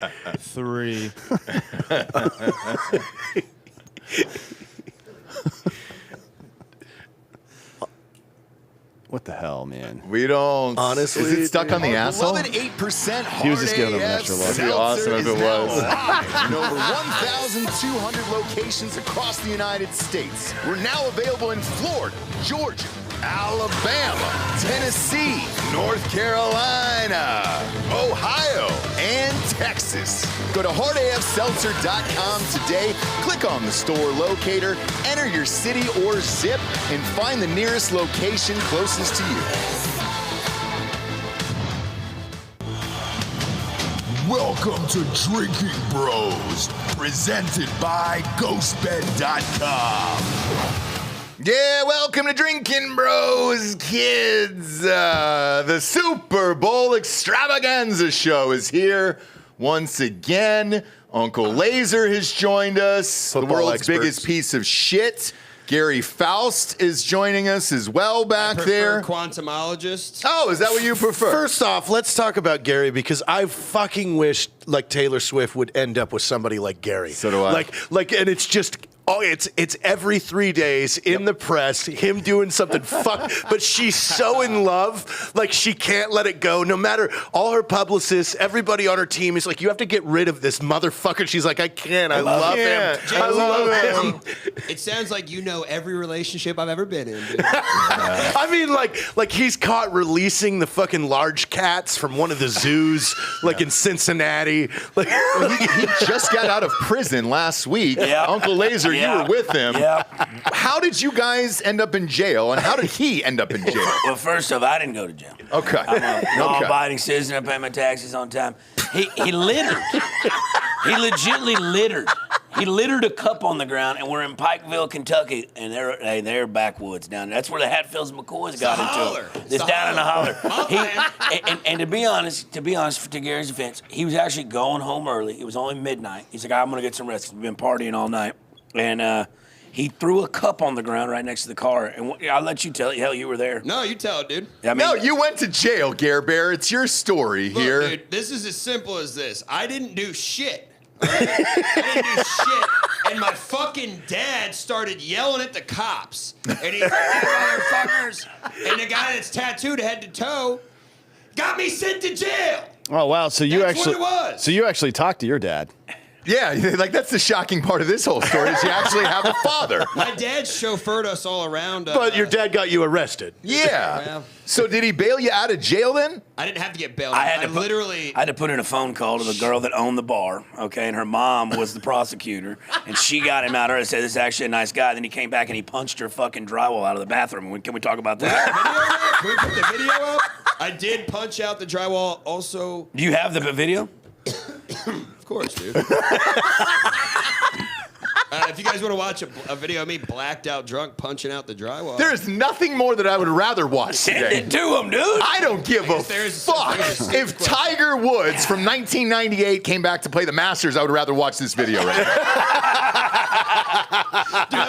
3. What the hell, man? We don't. Honestly, is it stuck on the asshole? 8% He was just giving him an extra look. That'd be awesome if it was. In over 1,200 locations across the United States. We're now available in Florida, Georgia, Alabama, Tennessee, North Carolina, Ohio, and Texas. Go to hardafseltzer.com today, click on the store locator, enter your city or zip, and find the nearest location closest to you. Welcome to Drinking Bros, presented by GhostBed.com. Yeah, welcome to Drinkin' Bros, kids. The Super Bowl Extravaganza show is here once again. Uncle Lazer has joined us, Football the world's experts. biggest piece of shit. Gary Faust is joining us as well back there. Quantumologist. Oh, is that what you prefer? First off, let's talk about Gary because I fucking wish like Taylor Swift would end up with somebody like Gary. So do I. Like, and it's just. Oh, it's every 3 days in the press, him doing something but she's so in love, like she can't let it go. No matter all her publicists, everybody on her team is like, you have to get rid of this motherfucker. She's like, I can't. I love him. I love him. It sounds like you know every relationship I've ever been in, dude. I mean, like he's caught releasing the fucking large cats from one of the zoos, like in Cincinnati. Like he just got out of prison last week. Yeah. Uncle Lazer, you were with him. Yeah. How did you guys end up in jail, and how did he end up in jail? Well, first off, I didn't go to jail. Okay. I'm a law-abiding citizen. I pay my taxes on time. He littered. He legitimately littered. He littered a cup on the ground, and we're in Pikeville, Kentucky, and they're backwoods down there. That's where the Hatfields and McCoys got into it. It's down in the holler. And to be honest, to Gary's defense, he was actually going home early. It was only midnight. He's like, I'm gonna get some rest 'cause we've been partying all night. And he threw a cup on the ground right next to the car. And I'll let you tell it. Hell, you were there. No, you tell it, dude. I mean, No, you went to jail, Gare Bear. It's your story Look, here. dude, this is as simple as this. I didn't do shit. All right? I didn't do shit. And my fucking dad started yelling at the cops. And he's like, motherfuckers. And the guy that's tattooed head to toe got me sent to jail. Oh wow! So you That's actually, what it was. so you actually talked to your dad. Yeah, like that's the shocking part of this whole story is you actually have a father. My dad chauffeured us all around. but your dad got you arrested. Yeah. Well. So did he bail you out of jail then? I didn't have to get bailed. I I had to put in a phone call to the girl that owned the bar, okay, and her mom was the prosecutor, and she got him out of her and said, this is actually a nice guy. Then he came back and he punched her fucking drywall out of the bathroom. Can we talk about that? Can we put the video up? I did punch out the drywall also. Do you have the video? Of course, dude. If you guys want to watch a video of me blacked out drunk punching out the drywall. There's nothing more that I would rather watch Send today. it to him, dude. I don't give a there's fuck. a serious If question. Tiger Woods from 1998 came back to play the Masters, I would rather watch this video right now.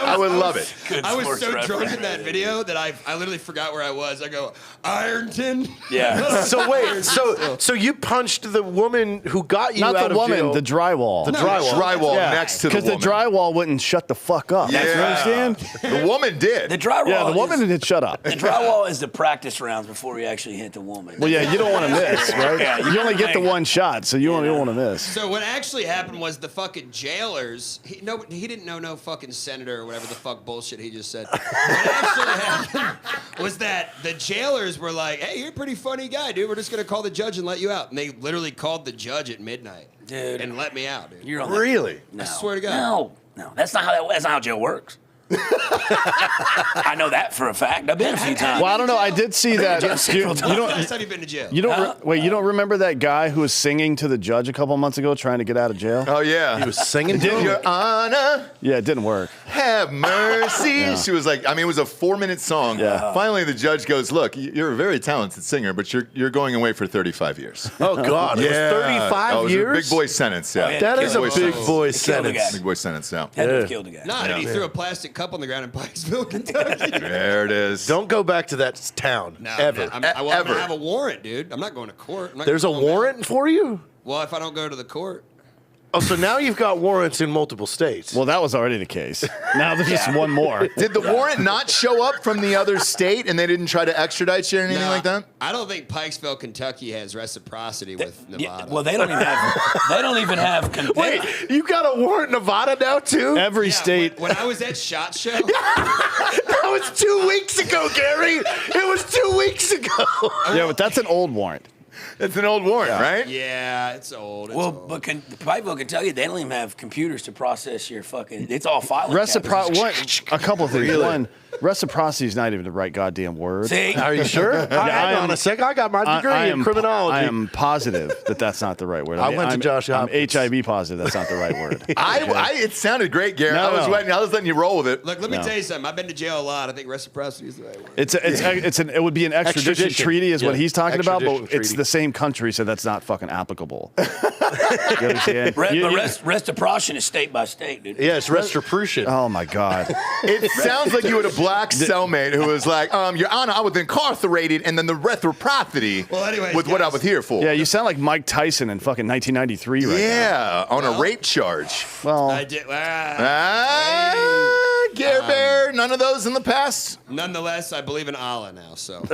I would love it. Good I was sports so drunk reference. in that video that I literally forgot where I was. I go, Ironton? Yeah. So wait, so you punched the woman who got you Not out the of woman, jail. the drywall. The drywall. Drywall next to the Because the woman. drywall wouldn't shut the fuck up. Yeah. You understand? The woman did. The drywall. Yeah, the woman didn't shut up. The drywall is the practice rounds before you actually hit the woman. Well, yeah, you don't want to miss, right? Yeah, You only get the one shot, so you don't want to miss. So what actually happened was the fucking jailers, he didn't know no fucking senator or whatever the fuck bullshit he just said. What actually happened was that the jailers were like, hey, you're a pretty funny guy, dude. We're just going to call the judge and let you out. And they literally called the judge at midnight. Dude. And let me out, dude. You're on Really? No. I swear to God. No. That's not how jail works. I know that for a fact. I've been a few times. Well, I don't know. I did see that. jail several times. Last time you've been to jail? You don't wait. You don't remember that guy who was singing to the judge a couple months ago, trying to get out of jail? Oh, yeah. He was singing to him. Your Honor, Yeah, it didn't work. have mercy. She was like, I mean, it was a 4-minute song. Yeah. Finally, the judge goes, look, you're a very talented singer, but you're going away for 35 years. Oh, God. It was 35 Oh, it was years? a big boy sentence, yeah. Oh, yeah. That is a Boy big sentence. boy They killed the guy. sentence. Big boy sentence, yeah. Had to have Yeah. killed a guy. Nah, dude, he threw a plastic cup on the ground in Pikesville, Kentucky. There it is. Don't go back to that town. No, ever. I'm Ever. gonna have a warrant, dude. I'm not going to court. I'm not There's a going back. warrant for you? Well, if I don't go to the court. Oh, so now you've got warrants in multiple states. Well, that was already the case. Now there's just one more. Did the warrant not show up from the other state and they didn't try to extradite you or anything like that? I don't think Pikesville, Kentucky has reciprocity with Nevada. Yeah, well, they don't even have. Wait, you got a warrant in Nevada now too? Every state. When I was at SHOT Show. That was 2 weeks ago, Gary. It was 2 weeks ago. Yeah, but that's an old warrant. It's an old warrant, right? Yeah, it's old. But Pikeville, Kentucky, they don't even have computers to process your fucking. It's all filing cabinets. A couple of things. One, reciprocity is not even the right goddamn word. See? Are you sure? Hang on a second. I got my degree in criminology. I am positive that that's not the right word. I went to Josh I'm Hopkins. HIV positive that's not the right word. It sounded great, Gary. No, I was letting you roll with it. Look, let me tell you something. I've been to jail a lot. I think reciprocity is the right word. It would be an extradition treaty is what he's talking about, but Extradition it's treaty. the same country, so that's not fucking applicable. You understand? Reciprocity is state by state, dude. Yeah, it's restitution. Oh my God. It sounds like you had a black cellmate who was like, Your Honor, I was incarcerated, and then the reciprocity anyways, what I was here for. Yeah, you sound like Mike Tyson in fucking 1993 right now. Yeah, on a rape charge. Well, I did. Gare Bear, none of those in the past? Nonetheless, I believe in Allah now, so.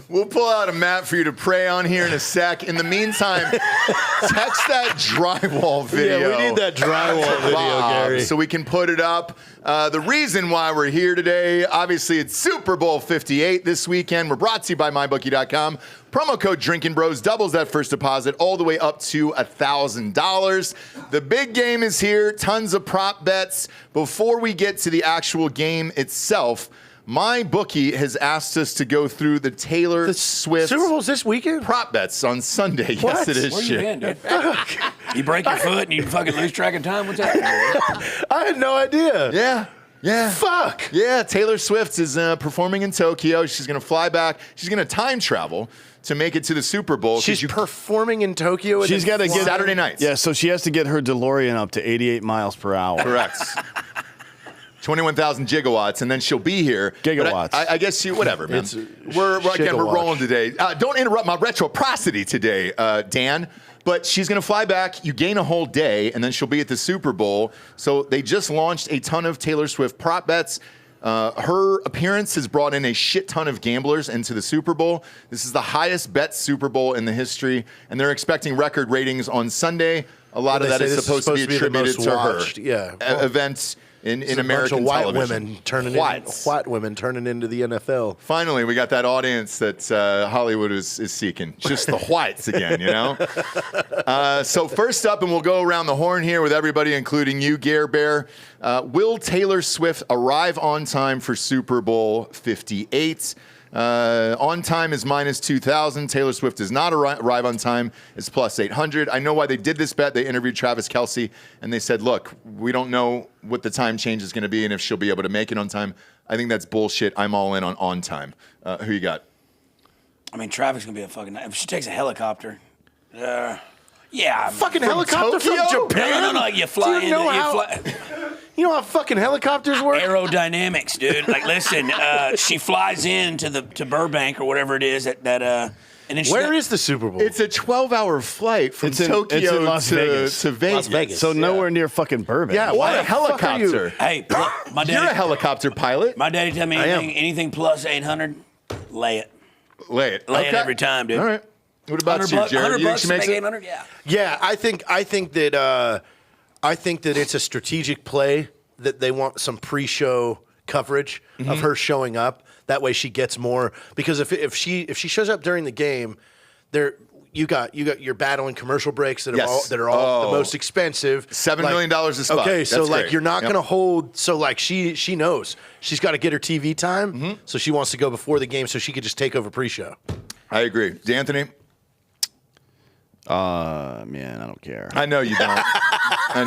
We'll pull out a map for you to pray on here in a sec. In the meantime, text that drywall video. Yeah, we need that drywall video, Bob, Gary. so we can put it up. The reason why we're here today, obviously, it's Super Bowl 58 this weekend. We're brought to you by MyBookie.com. Promo code Drinkin' Bros doubles that first deposit all the way up to $1,000. The big game is here. Tons of prop bets. Before we get to the actual game itself, MyBookie has asked us to go through the Taylor Swift Super Bowl's this weekend? prop bets on Sunday. Yes, it is. Where you shit. been, dude? You break your foot and you fucking lose track of time? What's happening? I had no idea. Yeah. Yeah. Fuck. Yeah, Taylor Swift is performing in Tokyo. She's going to fly back. She's going to time travel to make it to the Super Bowl. She's performing in Tokyo. she's got to get Saturday nights. Yeah, so she has to get her DeLorean up to 88 miles per hour. Correct. 21,000 gigawatts, and then she'll be here. Gigawatts. But I guess you, whatever, man. We're rolling today. Don't interrupt my retroprocity today, Dan. But she's going to fly back. You gain a whole day, and then she'll be at the Super Bowl. So they just launched a ton of Taylor Swift prop bets. Her appearance has brought in a shit ton of gamblers into the Super Bowl. This is the highest bet Super Bowl in the history, and they're expecting record ratings on Sunday. A lot of that is supposed to be attributed to her events in American white television. White women turning into the NFL. Finally, we got that audience that Hollywood is seeking. Just the whites again, you know? So first up, and we'll go around the horn here with everybody, including you, Gare Bear. Will Taylor Swift arrive on time for Super Bowl 58? On time is minus 2,000. Taylor Swift does not arrive on time. It's plus 800. I know why they did this bet. They interviewed Travis Kelce, and they said, look, we don't know what the time change is going to be and if she'll be able to make it on time. I think that's bullshit. I'm all in on time. Who you got? I mean, traffic's going to be a fucking... If she takes a helicopter... yeah. Fucking helicopter Tokyo? from Japan? No. You fly Do you know in... You know how fucking helicopters work? Aerodynamics, dude. Like, listen, she flies to Burbank or whatever it is and then Where is the Super Bowl? It's a 12-hour flight from It's in Tokyo Las Vegas. to Vegas. Las Vegas. So nowhere near fucking Burbank. Yeah, What why a the fuck are you? helicopter. Hey, my You're a daddy, helicopter pilot. my daddy tell me I am. anything plus 800, lay it. Lay it. Lay it every time, dude. All right. What about you, $100 Jared? You think bucks she to makes make it? 800? Yeah. Yeah, I think that it's a strategic play that they want some pre-show coverage of her showing up. That way she gets more, because if she shows up during the game, you got your battling commercial breaks that are all the most expensive. $7 million a spot. Okay, so That's like great. you're not Yep. going to hold. So like she knows she's got to get her TV time. So she wants to go before the game so she could just take over pre-show. I agree. D'Anthony? Man, I don't care. I know you don't. I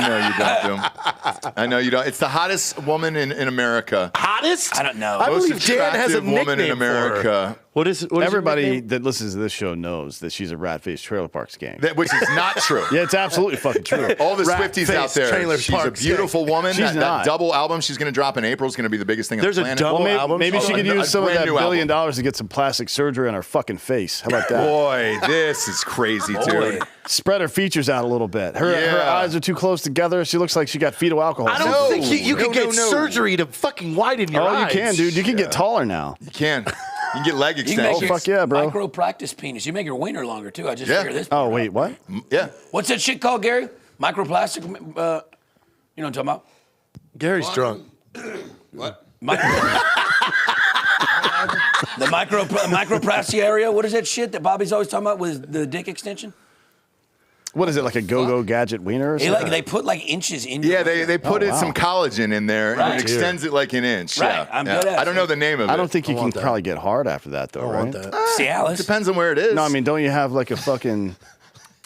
know you don't. It's the hottest woman in America. Hottest? I don't know. I Most believe Dan has a attractive woman nickname in America. What is her Everybody nickname? that listens to this show knows that she's a rat-faced trailer parks gang. Which is not true. Yeah, it's absolutely fucking true. All the Rat Swifties face out there. trailer She's a parks beautiful woman. She's That not. double album she's going to drop in April is going to be the biggest thing There's on a the planet. double Well, album. maybe she could a use some of brand that new $1 billion album. to get some plastic surgery on her fucking face. How about that? Boy, this is crazy, dude. Spread her features out a little bit. Her Yeah. eyes are too close together. She looks like she got fetal alcohol. I don't No. think you can No, get no, no. surgery to fucking widen your Oh, eyes. you can, dude. You can get taller now. You can. You can get leg You can make extensions. your fuck yeah, bro. micro practice penis. You make your wiener longer too. I just Yeah. figured this. Oh, wait, what? Yeah. What's that shit called, Gary? Microplastic. You know what I'm talking about? Gary's drunk. What? The microplasty area. What is that shit that Bobby's always talking about with the dick extension? What is it, like a go-go gadget wiener or something? They put like inches in. Yeah, they put Oh, wow. some collagen in there and Right. it extends it like an inch. Right. Yeah. I'm yeah. good at I don't it. know the name of it. I don't think you can want that. probably get hard after that, though, I right? want that. Cialis. Depends on where it is. No, I mean, don't you have like a fucking...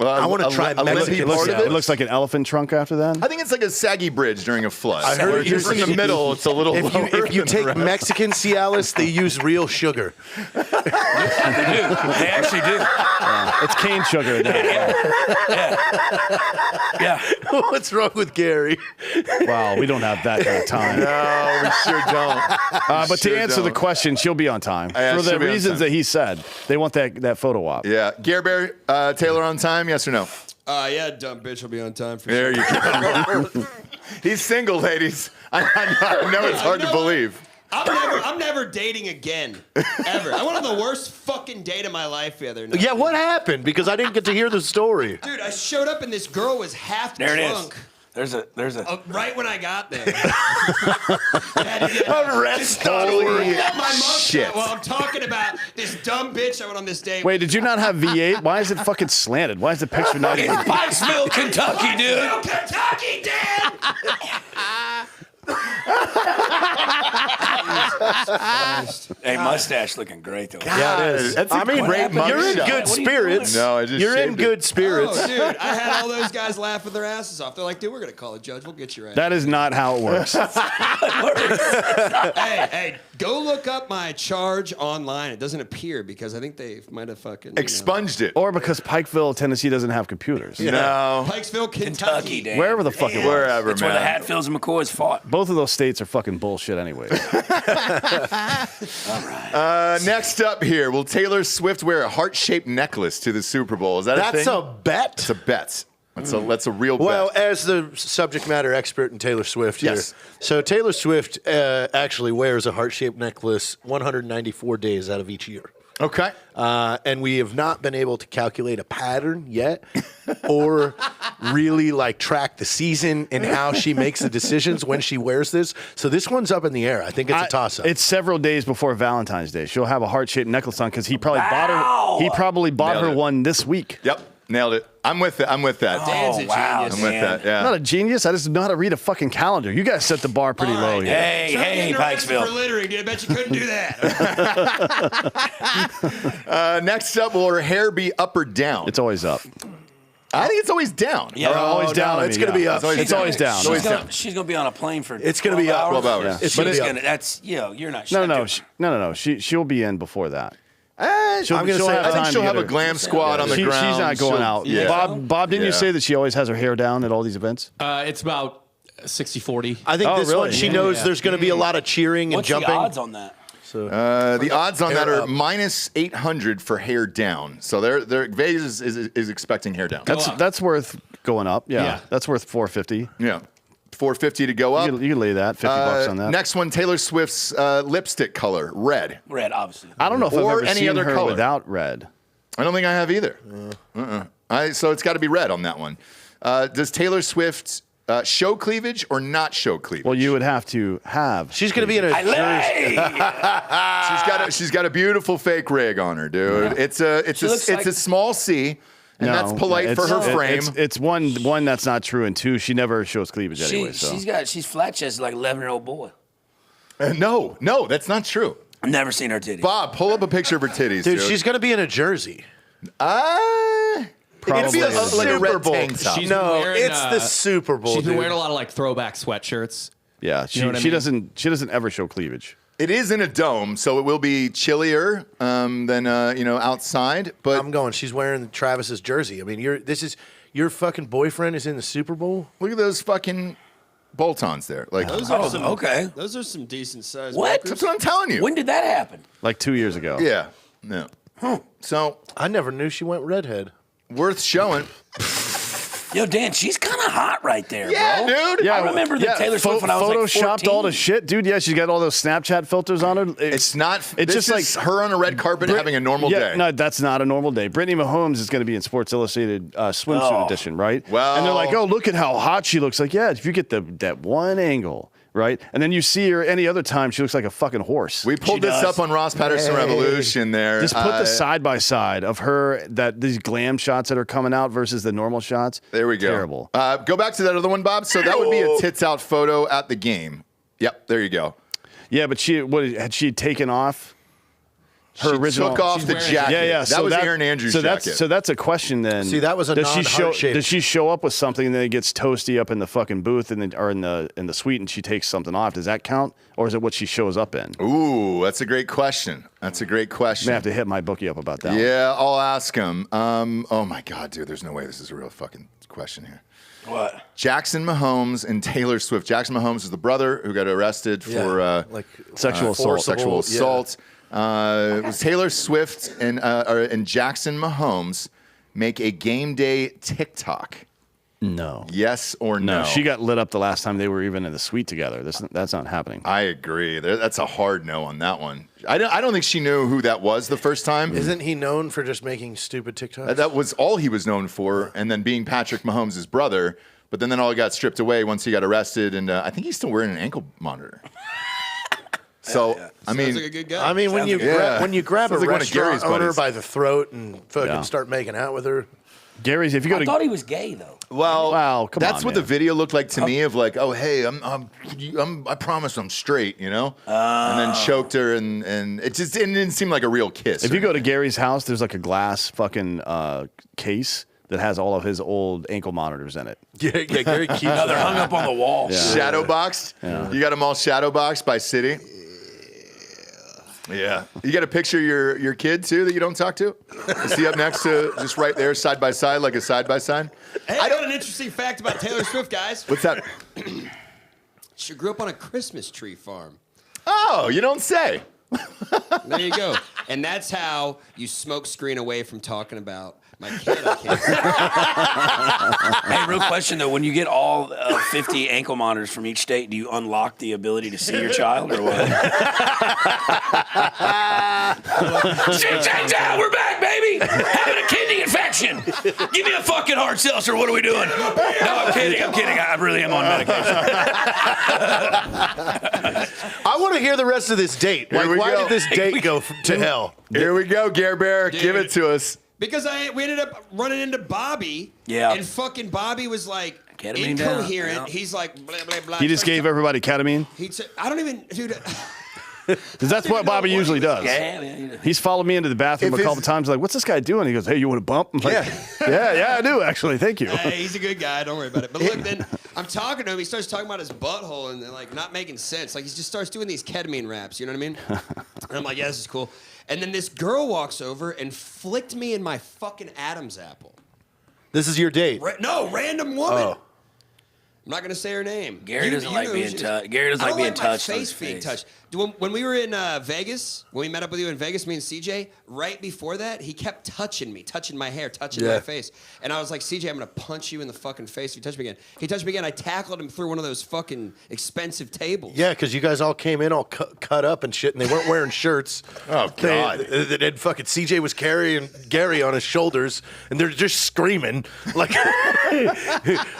I wanna try a Mexican limpy It looks, part of it it. looks like an elephant trunk after that. I think it's like a saggy bridge during a flood. I heard Where if it's in the middle, it's a little If you, lower if you than the take rest. Mexican Cialis, they use real sugar. They do. They actually do. It's cane sugar. Yeah. What's wrong with Gary? Wow, we don't have that kind of time. No, we sure don't. But Sure to answer the don't. question, she'll be on time. Yeah, For the she'll be on reasons time. that he said. They want that photo op. Yeah. Gare Bear, Taylor on time, yes or no? Yeah, dumb bitch will be on time for There sure. you go. He's single, ladies. I know it's hard to know what? believe. I'm never dating again. Ever. I went on the worst fucking date of my life the other night. Yeah, what happened? Because I didn't get to hear the story. Dude, I showed up and this girl was half There it is. drunk. There's a. Right when I got there. Just Holy got my mug shit. shot while I'm talking about this dumb bitch I went on this date Wait, did you not have V8? Why is it fucking slanted? Why is the picture not even... It's Pikesville, Kentucky, dude. with. Kentucky, Dad! Hey, mustache looking great though. Yeah, it is. That's a great you're in mugshot. good What are you spirits. doing? No, I just You're in shaved it. good spirits. Oh, dude, I had all those guys laughing their asses off. They're like, dude, we're going to call a judge. We'll get your ass. That is not how it works. Hey, go look up my charge online. It doesn't appear because I think they might have fucking... Expunged it. Or because Pikeville, Tennessee doesn't have computers. No. Pikesville, Kentucky, Kentucky. Dan. Wherever the fuck it was. Wherever, It's man. where the Hatfields and McCoys fought. Both of those states are fucking bullshit anyways. Next up here, will Taylor Swift wear a heart-shaped necklace to the Super Bowl? Is that a That's thing? a bet. It's a bet. That's a real Well, bet. as the subject matter expert in Taylor Swift here. Yes. So Taylor Swift actually wears a heart-shaped necklace 194 days out of each year. Okay. And we have not been able to calculate a pattern yet or really like track the season and how she makes the decisions when she wears this. So this one's up in the air. I think it's a toss-up. It's several days before Valentine's Day. She'll have a heart-shaped necklace on because he probably bought Nailed her it. one this week. Yep. Nailed it. I'm with it. I'm with that. Dan's a genius. I'm with that. Yeah. I'm not a genius. I just know how to read a fucking calendar. You guys set the bar pretty All low right. here. Hey, Try hey, getting arrested for Pikesville. littering, dude. I bet you couldn't do that. Next up, will her hair be up or down? It's always up. I think it's always down. Yeah. Always down. it's going to be up. It's always down. always down. She's gonna be on a plane for. It's gonna be up. 12 hours. Yeah. It's But gonna it's be up. gonna. That's you're not. No. She'll be in before that. I'm going to she'll say have I think time she'll to have get a her- glam squad on the ground. She's not going She'll- out. Yeah. Bob, didn't you Yeah. say that she always has her hair down at all these events? It's about 60-40. I think Oh, this really? one, she knows there's going to be a lot of cheering and What's jumping. the odds on that? The odds on that Hair are up. minus 800 for hair down. So they're Vegas is expecting hair down. That's worth going up. Yeah, Yeah. that's worth 450. Yeah. 450 to go up. You can lay that $50 on that. Next one, Taylor Swift's lipstick color, red. Red, obviously. I don't know if I've or ever any seen other her color. without red. I don't think I have either. So it's got to be red on that one. Does Taylor Swift show cleavage or not show cleavage? Well, you would have to have. She's going to be in a jersey. She's got a beautiful fake rig on her, dude. It's looks like- a small C, and that's No, polite for her it's- frame. It's one that's not true, and two, she never shows cleavage anyway. So She's flat chested like 11-year-old boy. No, that's not true. I've never seen her titty. Bob, pull up a picture of her titties, Dude, dude. she's going to be in a jersey. It'd be Probably. like a Super red Bowl. tank top. She's No, wearing, it's the Super Bowl, She's been dude. wearing a lot of like throwback sweatshirts. yeah, You know what I she mean? doesn't ever show cleavage. It is in a dome, so it will be chillier than outside. But I'm going. She's wearing Travis's jersey. I mean, your fucking boyfriend is in the Super Bowl. look at those fucking bolt-ons there. Like, Those are some, okay. Those are some decent sized. What? that's what I'm telling you. When did that happen? Like 2 years ago. Yeah. No. So I never knew she went redhead. worth showing. Yo, Dan, she's kind of hot right there, Yeah, bro. dude. Yeah, I remember the Taylor Swift when I was like 14. Photoshopped all the shit, dude. Yeah, she's got all those Snapchat filters on her. It's not. It's This just is like her on a red carpet having a normal day. No, that's not a normal day. Brittany Mahomes is going to be in Sports Illustrated swimsuit edition, right? Well- and they're like, "Oh, look at how hot she looks." Like, yeah, if you get that one angle, right, and then you see her any other time, she looks like a fucking horse. We pulled this up on Ross Patterson Revolution there. Just put the side by side of her these glam shots that are coming out versus the normal shots. There we go. Terrible. Go back to that other one, Bob. So that would be a tits out photo at the game. Yep, there you go. Yeah, but had she taken off her She original? took off the jacket. Yeah. That was Aaron Andrews' jacket. So that's a question then. See, that was a non-heart shape. Does she show up with something and then it gets toasty up in the fucking booth or in the suite and she takes something off? Does that count, or is it what she shows up in? Ooh, that's a great question. That's a great question. I have to hit my bookie up about that. Yeah, I'll ask him. Oh my God, dude, there's no way this is a real fucking question here. What? Jackson Mahomes and Taylor Swift. Jackson Mahomes is the brother who got arrested for Sexual assault. Sexual assault. It was Taylor Swift and Jackson Mahomes make a game day TikTok. No. Yes or no? No. She got lit up the last time they were even in the suite together. That's not happening. I agree. That's a hard no on that one. I don't think she knew who that was the first time. Isn't he known for just making stupid TikToks? That was all he was known for, and then being Patrick Mahomes' brother. But then all got stripped away once he got arrested, and I think he's still wearing an ankle monitor. So I mean, Sounds like a good guy. I mean, when you grab a Sounds like one of restaurant Gary's owner buddies. by the throat and fucking Yeah. start making out with her. Gary's, if you go I to thought he was gay, though. well, Wow, come that's on, what man. the video looked like to me. Of like, oh hey, I promise I'm straight, and then choked her, and it didn't seem like a real kiss. if you go to Gary's house, there's like a glass fucking case that has all of his old ankle monitors in it. Yeah, Gary keeps No, they're hung up on the wall. shadow boxed, you got them all shadow boxed by city. Yeah. You got a picture of your kid too that you don't talk to? Is he up next to just right there side by side like a side by side? Hey, I got an interesting fact about Taylor Swift, guys. What's that? She grew up on a Christmas tree farm. Oh, you don't say. There you go. And that's how you smoke screen away from talking about my kid. I can't say. Hey, real question, though. When you get all 50 ankle monitors from each state, do you unlock the ability to see your child, or what? We're back, baby! Having a kidney infection! Give me a fucking hard seltzer. What are we doing? No, I'm kidding. I really am on medication. I want to hear the rest of this date. Here Like, we why go. did this date go to hell? Here we go, Gare Bear. Give it to us. Because we ended up running into Bobby. Yeah. And fucking Bobby was like Ketamine down, incoherent. yeah. He's like blah blah blah. He just gave everybody ketamine. I don't even, dude. Because that's what Bobby usually does. Yeah, man. He's followed me into the bathroom If a couple his- times. Like, what's this guy doing? He goes, "Hey, you want a bump?" I'm like, yeah, I do actually. Thank you. Hey, he's a good guy. Don't worry about it. But look, then I'm talking to him. He starts talking about his butthole and like not making sense. Like he just starts doing these ketamine raps. You know what I mean? And I'm like, yeah, this is cool. And then this girl walks over and flicked me in my fucking Adam's apple. This is your date. No, random woman. Oh. I'm not gonna say her name. Gary doesn't like know being who she is. touched. Gary doesn't I like don't being touched My on face his being face. touched. When we were in Vegas, when we met up with you in Vegas, me and CJ, right before that, he kept touching me, touching my hair, touching my face, and I was like, CJ, I'm gonna punch you in the fucking face if you touch me again. He touched me again. I tackled him through one of those fucking expensive tables. Yeah, because you guys all came in all cut up and shit, and they weren't wearing shirts. Oh, God. And fucking CJ was carrying Gary on his shoulders, and they're just screaming. Like,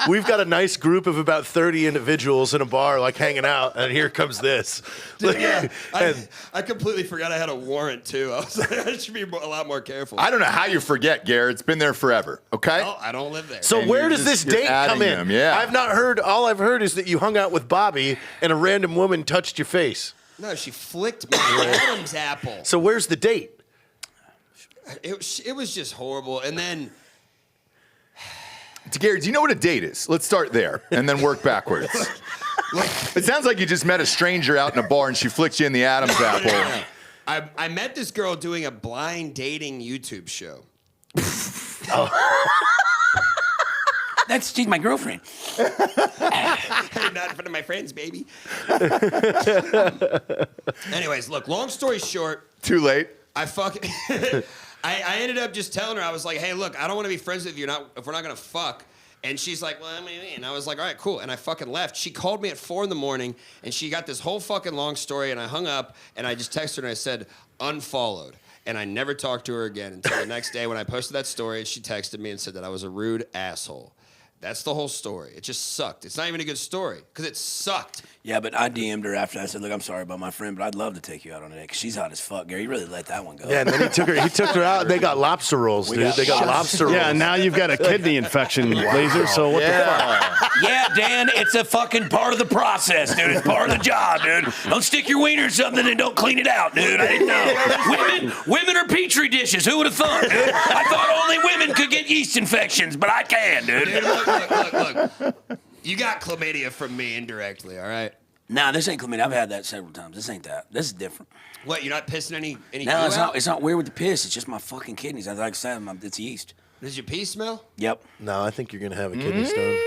we've got a nice group of about 30 individuals in a bar, like, hanging out, and here comes this. Like, Yeah, and I completely forgot I had a warrant too. I was like, I should be a lot more careful. I don't know how you forget, Gare. It's been there forever. Okay. Oh, I don't live there. so And where you're does this just- you're date come adding in? them, yeah. I've not heard. All I've heard is that you hung out with Bobby, and a random woman touched your face. No, she flicked my Adam's apple. So where's the date? It was just horrible. And then Gary, do you know what a date is? Let's start there and then work backwards. It sounds like you just met a stranger out in a bar and she flicked you in the Adam's apple. I met this girl doing a blind dating YouTube show. She's my girlfriend. Not in front of my friends, baby. Anyways, look, long story short. Too late. I ended up just telling her, I was like, hey, look, I don't want to be friends with you if we're not going to fuck. And she's like, well, I mean, and I was like, all right, cool. And I fucking left. She called me at 4 a.m, and she got this whole fucking long story, and I hung up, and I just texted her, and I said, unfollowed. And I never talked to her again until the next day when I posted that story, and she texted me and said that I was a rude asshole. That's the whole story. It just sucked. It's not even a good story, because it sucked. Yeah, but I DM'd her after that. I said, look, I'm sorry about my friend, but I'd love to take you out on a date, because she's hot as fuck. Gary, you really let that one go. Yeah, and then he took her out. They got lobster rolls, dude. They got lobster rolls. Yeah, and now you've got a kidney infection, Lazer, so what the fuck? Yeah, Dan, it's a fucking part of the process, dude. It's part of the job, dude. Don't stick your wiener in something and don't clean it out, dude. I didn't know. Women are petri dishes. Who would have thought, dude? I thought only women could get yeast infections, but I can, dude. Dude, look. You got chlamydia from me indirectly, all right? Nah, this ain't chlamydia. I've had that several times. This ain't that. This is different. What, you're not pissing any No, goo out? it's not weird with the piss. It's just my fucking kidneys. Like I said, it's yeast. Does your pee smell? Yep. No, I think you're going to have a kidney stone.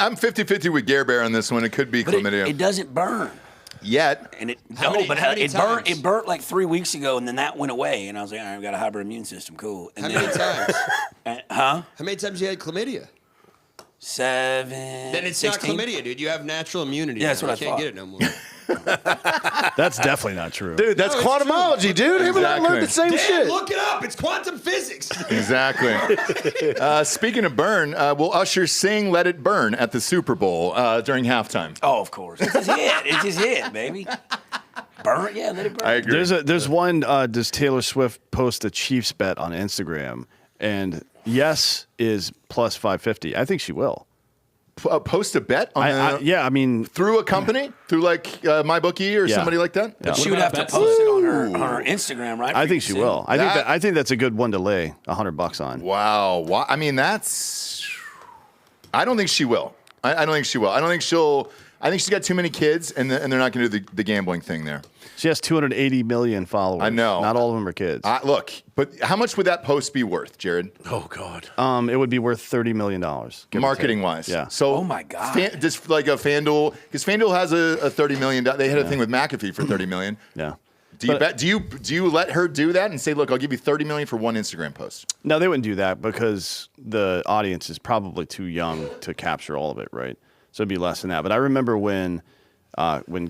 I'm 50-50 with Gare Bear on this one. It could be But chlamydia. it doesn't burn. Yet. And it How many times? It burnt like 3 weeks ago, and then that went away. And I was like, all right, I've got a hyper immune system. Cool. And How many times? Huh? How many times you had chlamydia? 7. Then it's 16. not chlamydia, dude. You have natural immunity. Yeah, that's now. what You I can't thought. get it no more. That's definitely not true. Dude, that's No, it's quantumology, dude. Him and I Exactly. learned the same Damn, shit. look it up. It's quantum physics. Exactly. Speaking of burn, will Usher sing "Let It Burn" at the Super Bowl during halftime? Oh, of course. It's his hit. It's his hit, baby. Burn it? Yeah, let it burn. I agree. There's one. Does Taylor Swift post a Chiefs bet on Instagram? And yes is plus 550. I think she will. Post a bet on I mean, through a company, through like MyBookie or Yeah. somebody like that. Yeah. She would have to post it on her Instagram, right? I think she will. That- I think that's a good one to lay $100 on. Wow. I mean, that's. I don't think she will. I don't think she will. I think she's got too many kids, and they're not going to do the gambling thing there. She has 280 million followers. I know. Not all of them are kids. Look, but how much would that post be worth, Jared? Oh, God. It would be worth $30 million. give or take. Marketing wise. Yeah. So, Oh, my God. Just like a FanDuel, because FanDuel has a $30 million. They had a thing with McAfee for $30 million. Yeah. Do you But- bet? Do you let her do that and say, look, I'll give you $30 million for one Instagram post? No, they wouldn't do that because the audience is probably too young to capture all of it, right? So it'd be less than that. But I remember when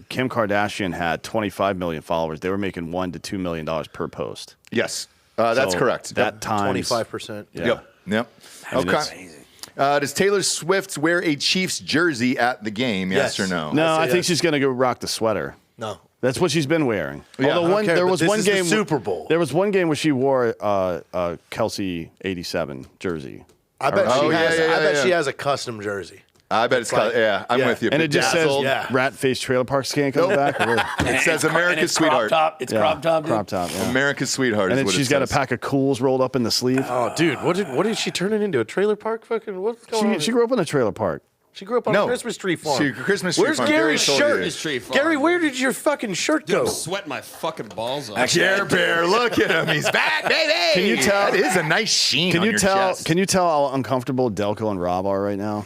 Kim Kardashian had 25 million followers, they were making $1 to $2 million per post. Yes, that's So correct. That times 25%. Yeah. Yep. mean, Okay. Crazy. Does Taylor Swift wear a Chiefs jersey at the game? Yes, Yes. or no? No, I say I think yes. she's going to go rock the sweater. No. That's what she's been wearing. Yeah, Although I don't care, there but was this one is the game Super Bowl. There was one game where she wore a Kelce 87 jersey. I bet Oh, she yeah, has. yeah, I bet yeah. she has a custom jersey. I bet it's like- I'm yeah. with you. And it just says Bedazzled. Yeah. Rat Face Trailer Park Scan coming back. Or what? It says And America's it's Sweetheart. Crop top. It's Yeah, crop top, dude. Crop top, yeah. America's Sweetheart. And is then what she's it got a says. pack of Cools rolled up in the sleeve. Oh, dude, what did she turn it into? A trailer park? Fucking what's going on? She grew up in a trailer park. She grew up on No. a Christmas tree farm. Christmas tree Where's farm. Gary's Gary told you. shirt? Christmas tree farm. Gary, where did your fucking shirt Dude, go? I'm sweating my fucking balls off. Actually, Care Bear, look at him. He's back, baby. Can you tell- That is a nice sheen Can on you your tell? chest. Can you tell how uncomfortable Delco and Rob are right now?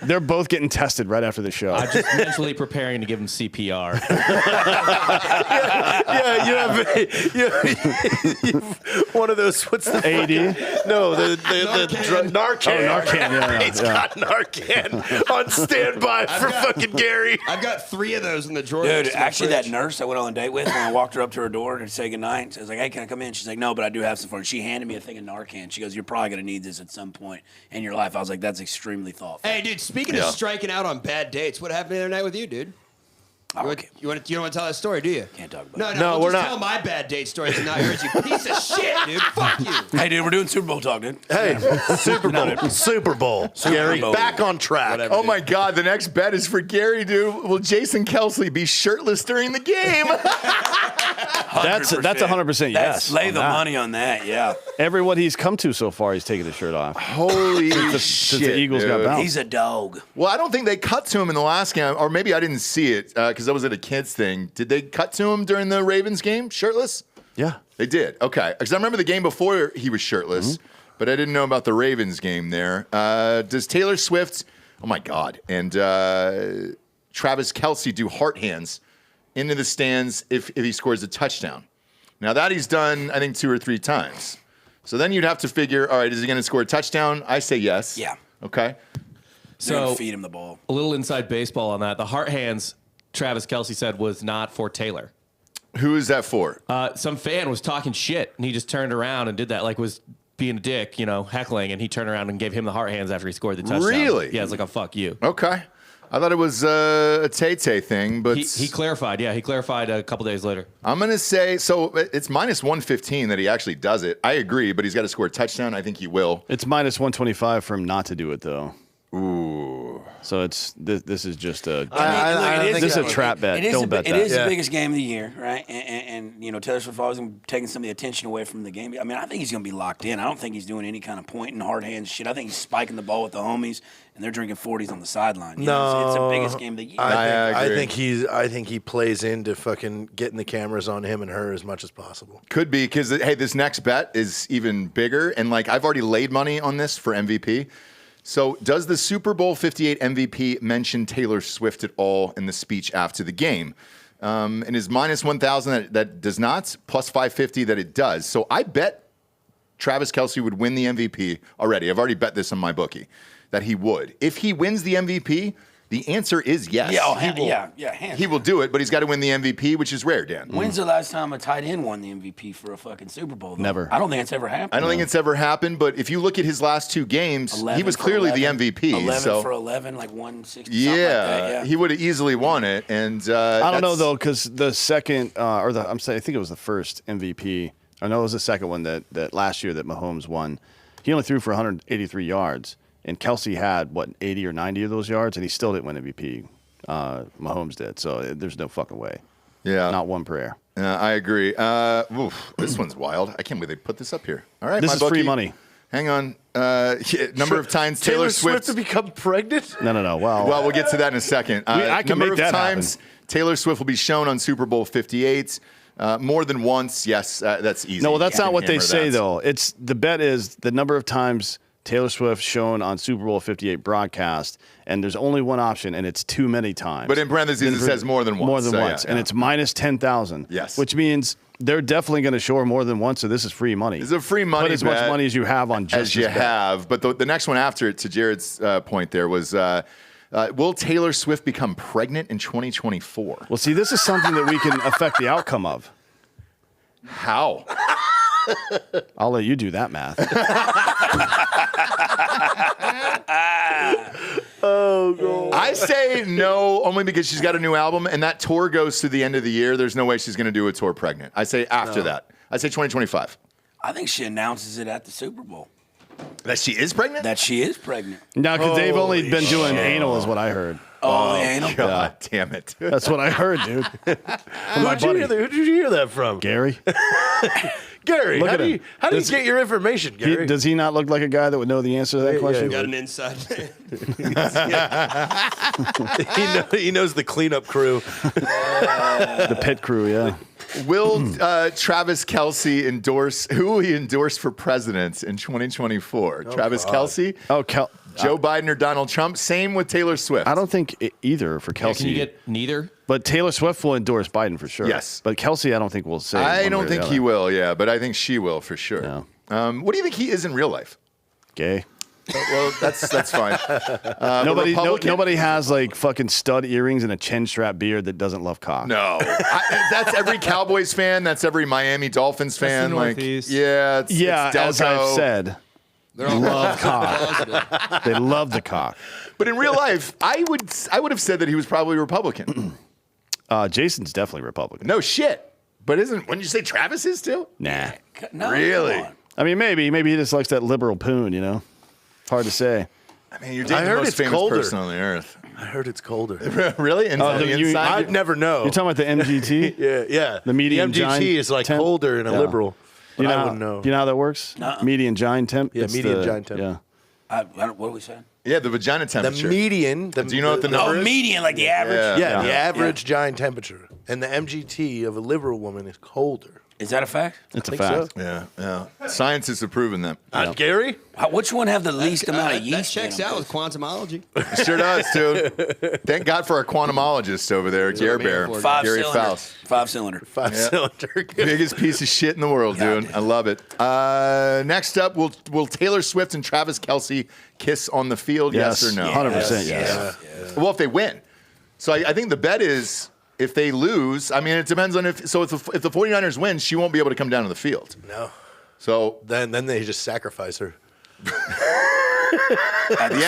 they're both getting tested right after the show. I'm just mentally preparing to give him CPR. Yeah, you have one of those. What's the AD. No, the Narcan. Oh, Narcan. Yeah, He's yeah. got Narcan on standby for fucking Gary. I've got 3 of those in the drawer. Dude, next to my actually, that fridge. nurse I went on a date with, when I walked her up to her door to say goodnight, I was like, hey, can I come in? She's like, no, but I do have some for you. She handed me a thing of Narcan. She goes, you're probably going to need this at some point in your life. I was like, that's extremely thoughtful. Hey, dude, speaking of striking out on bad dates, what happened the other night with you, dude? You don't want to tell that story, do you? Can't talk about No, it. no, we're just not. tell my bad date stories and not yours, you piece of shit, dude. Fuck you. Hey, dude, we're doing Super Bowl talk, dude. Hey, Super Bowl. Gary, Bowl. back on track. Whatever. Oh my God, the next bet is for Gary, dude. Will Jason Kelce be shirtless during the game? That's 100% yes. Lay on the that. money on that, yeah. Everyone he's come to so far, he's taken his shirt off. Holy Since the Eagles dude. got bounced. He's a dog. Well, I don't think they cut to him in the last game, or maybe I didn't see it because I was at a kids thing. Did they cut to him during the Ravens game, shirtless? Yeah. They did. Okay, because I remember the game before he was shirtless, but I didn't know about the Ravens game there. Does Taylor Swift? Oh my God! And Travis Kelce do heart hands into the stands if he scores a touchdown. Now that he's done, I think 2 or 3 times. So then you'd have to figure, all right, is he going to score a touchdown? I say yes. Yeah. Okay. They're gonna So feed him the ball. a little inside baseball on that. The heart hands, Travis Kelce said, was not for Taylor. Who is that for? Some fan was talking shit, and he just turned around and did that, like was being a dick, heckling, and he turned around and gave him the heart hands after he scored the touchdown. Really? Yeah, it's like a fuck you. Okay. I thought it was a Tay-Tay thing, but He clarified. Yeah, he clarified a couple days later. I'm going to say, so it's minus 115 that he actually does it. I agree, but he's got to score a touchdown. I think he will. It's minus 125 for him not to do it, though. Ooh. So this is just a This is a trap bet. Don't bet that. It is Yeah. the biggest game of the year, right? And Taylor Swift always taking some of the attention away from the game. I mean, I think he's going to be locked in. I don't think he's doing any kind of pointing, hard hands shit. I think he's spiking the ball with the homies, and they're drinking 40s on the sideline. It's the biggest game of the year. I agree. I think he plays into fucking getting the cameras on him and her as much as possible. Could be, because, hey, this next bet is even bigger. And, I've already laid money on this for MVP. So does the Super Bowl 58 MVP mention Taylor Swift at all in the speech after the game? And is minus 1,000 that does not, plus 550 that it does. So I bet Travis Kelce would win the MVP already. I've already bet this on my bookie, that he would. If he wins the MVP, the answer is yes. Hands He will do it, but he's got to win the MVP, which is rare, Dan. When's the last time a tight end won the MVP for a fucking Super Bowl? Though? Never. I don't think it's ever happened. I don't think it's ever happened, but if you look at his last 2 games, 11 he was for clearly 11, the MVP. 11 so for 11, like 160. yeah, something like that, yeah. he would have easily won it. And I don't know though, because the second I think it was the first MVP. I know it was the second one that last year that Mahomes won. He only threw for 183 yards, and Kelce had 80 or 90 of those yards, and he still didn't win MVP. Mahomes did, so there's no fucking way. Yeah, Not one prayer. I agree. This one's wild. I can't believe they put this up here. All right, This my is free bookie. money. Hang on. Number of times Taylor Swift to become pregnant? No. Well, Well, we'll get to that in a second. I can number make of that times Taylor Swift will be shown on Super Bowl 58. More than once, yes, that's easy. no, well, that's You not can what they hammer say that. though. It's the bet is the number of times Taylor Swift shown on Super Bowl 58 broadcast, and there's only one option, and it's too many times. But in parentheses, it says more than once. More than So, once, yeah, and yeah. it's minus 10,000. Yes. which means they're definitely going to show her more than once. So this is free money. It's a free money Put as much bet money as you have on just as you this bet. have. But the next one after it, to Jared's point there, was will Taylor Swift become pregnant in 2024? Well, see, this is something that we can affect the outcome of. How? I'll let you do that math. I say no, only because she's got a new album, and that tour goes to the end of the year. There's no way she's going to do a tour pregnant. I say after that. I say 2025. I think she announces it at the Super Bowl That she is pregnant? that she is pregnant. Now, because they've only Holy been doing anal, is what I heard. Oh, the anal. God damn it. That's what I heard, dude. From my buddy Who did you hear that from? Gary. Gary, Look how at do him. you get your information, Gary? Does he not look like a guy that would know the answer to that Yeah, question? Got an inside man. he knows the cleanup crew. The pit crew, yeah. Will Travis Kelce endorse, who will he endorse for president in 2024? Travis Kelce? Oh, Joe Biden or Donald Trump? Same with Taylor Swift. I don't think either for Kelce. Can you get neither? But Taylor Swift will endorse Biden for sure. Yes. But Kelce, I don't think will say. I one don't way or think the he other. will, yeah, but I think she will for sure. No. What do you think he is in real life? Gay. Well, that's fine. Nobody has like fucking stud earrings and a chin strap beard that doesn't love cock. No, that's every Cowboys fan. That's every Miami Dolphins fan. the Northeast. Yeah, it's as Delco. I've said, They're all love cock. positive. They love the cock. But in real life, I would have said that he was probably Republican. Jason's definitely Republican. No shit. But wouldn't you say Travis is too? Nah. No, Really? come on. I mean, maybe he just likes that liberal poon. Hard to say. I mean, you're dating the most famous person on the earth. I heard it's colder. Really? On the inside? I'd never know. You're talking about the MGT? yeah. The median The MGT giant is like temp? colder and a Yeah. liberal. You know, I wouldn't know. You know how that works? Median giant temp? Yeah, It's median giant temp. Yeah. I don't, what are we saying? Yeah, the vagina The temperature. median. Do you know what the number is? Median, like the average. Yeah. The average giant temperature. And the MGT of a liberal woman is colder. Is that a fact? It's a think fact. so. Yeah. Scientists have proven that. Gary? Which one have the least amount of That yeast? checks in them? out with quantumology. It sure does, dude. Thank God for our quantumologist over there, Gary Bear, Gary Faust. 5-cylinder. 5-cylinder. Biggest piece of shit in the world, dude. I love it. Next up, will Taylor Swift and Travis Kelce kiss on the field? Yes, or no? 100% yes. Well, if they win. So I think the bet is if they lose, I mean, it depends on if the 49ers win, she won't be able to come down to the field. No. So Then they just sacrifice her. the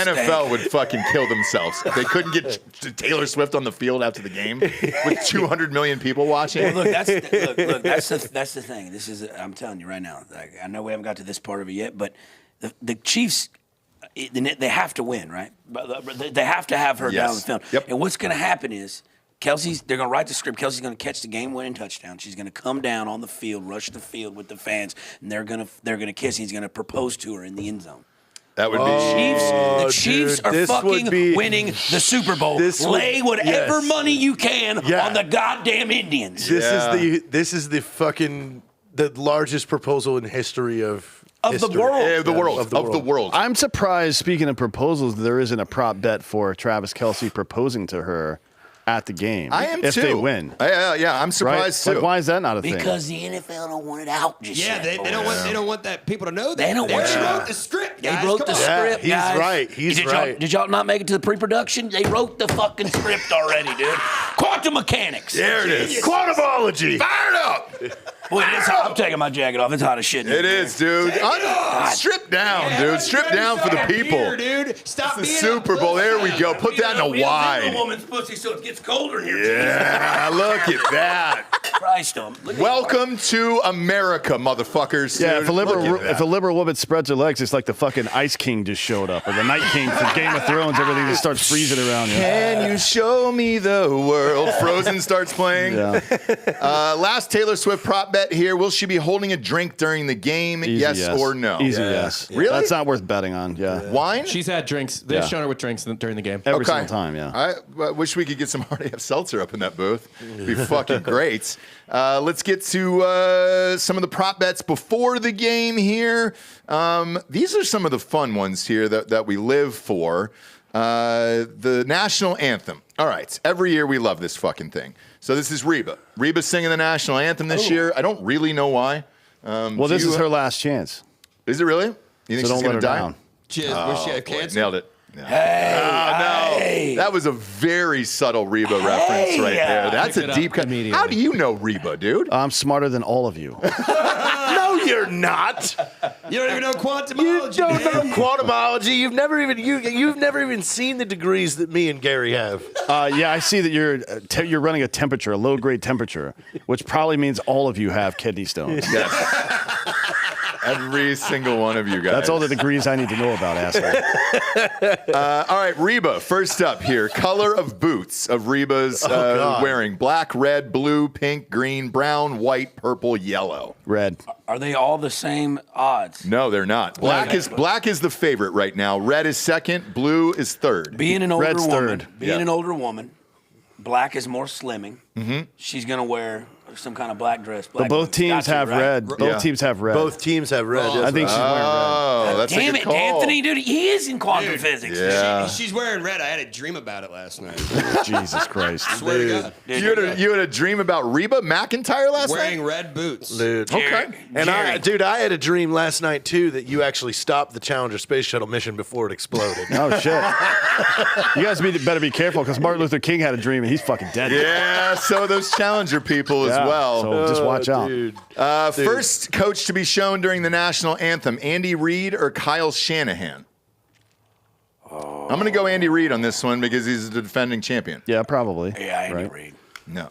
NFL would fucking kill themselves. They couldn't get Taylor Swift on the field after the game with 200 million people watching. Well, look, that's the thing. This is, I'm telling you right now. Like, I know we haven't got to this part of it yet, but the Chiefs, they have to win, right? But they have to have her down the field. Yep. And what's going to happen is they're going to write the script. Kelsey's going to catch the game-winning touchdown. She's going to come down on the field, rush the field with the fans, and they're going to kiss. He's going to propose to her in the end zone. That would be The Chiefs dude, are this fucking would be- winning the Super Bowl. Lay whatever money you can on the goddamn Indians. This is the fucking the largest proposal in history of the world. Yeah, of the world. I'm surprised, speaking of proposals, there isn't a prop bet for Travis Kelce proposing to her at the game. I am if too. they win. Yeah, I'm surprised too. Like, why is that not a thing? Because the NFL don't want it out just Yeah, yet. they don't want that people to know that. They don't want you to- wrote the script, guys. They wrote Come the on. script, he's guys. right. He's did right. Did y'all not make it to the pre-production? They wrote the fucking script already, dude. Quantum mechanics. There it is. Quantumology. Fired up. Boy, I'm taking my jacket off. It's hot as shit. It is, dude. Strip down, dude. Strip down for the people. Here, dude. Stop It's the being Super Bowl. There we go. Put that in a We a wide. woman's pussy, so it gets colder here. Yeah, look at that. Christ, look at Welcome to America, motherfuckers. Yeah, dude. if a Look liberal at that. if a liberal woman spreads her legs, it's like the fucking Ice King just showed up, or the Night King from Game of Thrones. Everything just starts freezing around you. Can you show me the world? Frozen starts playing. Yeah. Last Taylor Swift prop bet here. Will she be holding a drink during the game? Easy yes or no? Easy yes. Really? That's not worth betting on. Yeah. Wine? She's had drinks. They've Yeah. shown her with drinks during the game. Every Okay. single time. Yeah. I wish we could get some Hardy F. Seltzer up in that booth. It'd be fucking great. Let's get to some of the prop bets before the game here. These are some of the fun ones here that we live for. The national anthem. All right. Every year we love this fucking thing. So this is Reba. Reba's singing the national anthem this year. I don't really know why. Well, this is her last chance. Is it really? You think So she's don't going let to her die? down. Will she have Boy, cancer? nailed it. Hey, That was a very subtle Reba reference right there. That's Pick a it deep up cut. immediately. How do you know Reba, dude? I'm smarter than all of you. No, you're not. You don't even know You quantumology. don't man. know quantumology. You've never even seen the degrees that me and Gary have. Yeah, I see that you're running a temperature, a low grade temperature, which probably means all of you have kidney stones. Yes. Every single one of you guys. That's all the degrees I need to know about, asshole. All right, Reba, first up here. Color of boots of Reba's God. wearing. Black, red, blue, pink, green, brown, white, purple, yellow. Red. are they all the same odds? No, they're not. Black is the favorite right now. Red is second. Blue is third. Being an older Red's woman, third. being Yeah. an older woman, black is more slimming. Mm-hmm. She's gonna wear some kind of black dress. But both teams have red. Both Yeah. teams have red. Both teams have red. I think she's wearing red. Oh, that's a Damn good it, call. Anthony, dude, he is in quantum physics. Yeah. She's wearing red. I had a dream about it last night. Jesus Christ. Swear to God. Dude, You had a dream about Reba McEntire last Wearing night? red boots. Dude. Okay. And I had a dream last night too that you actually stopped the Challenger space shuttle mission before it exploded. Oh, shit. You guys better be careful because Martin Luther King had a dream and he's fucking dead. Yeah, so those Challenger people as Yeah, well. So just watch out. Dude. First coach to be shown during the national anthem, Andy Reid or Kyle Shanahan? I'm going to go Andy Reid on this one because he's the defending champion. Yeah, probably. Yeah, Andy Right. Reid. No.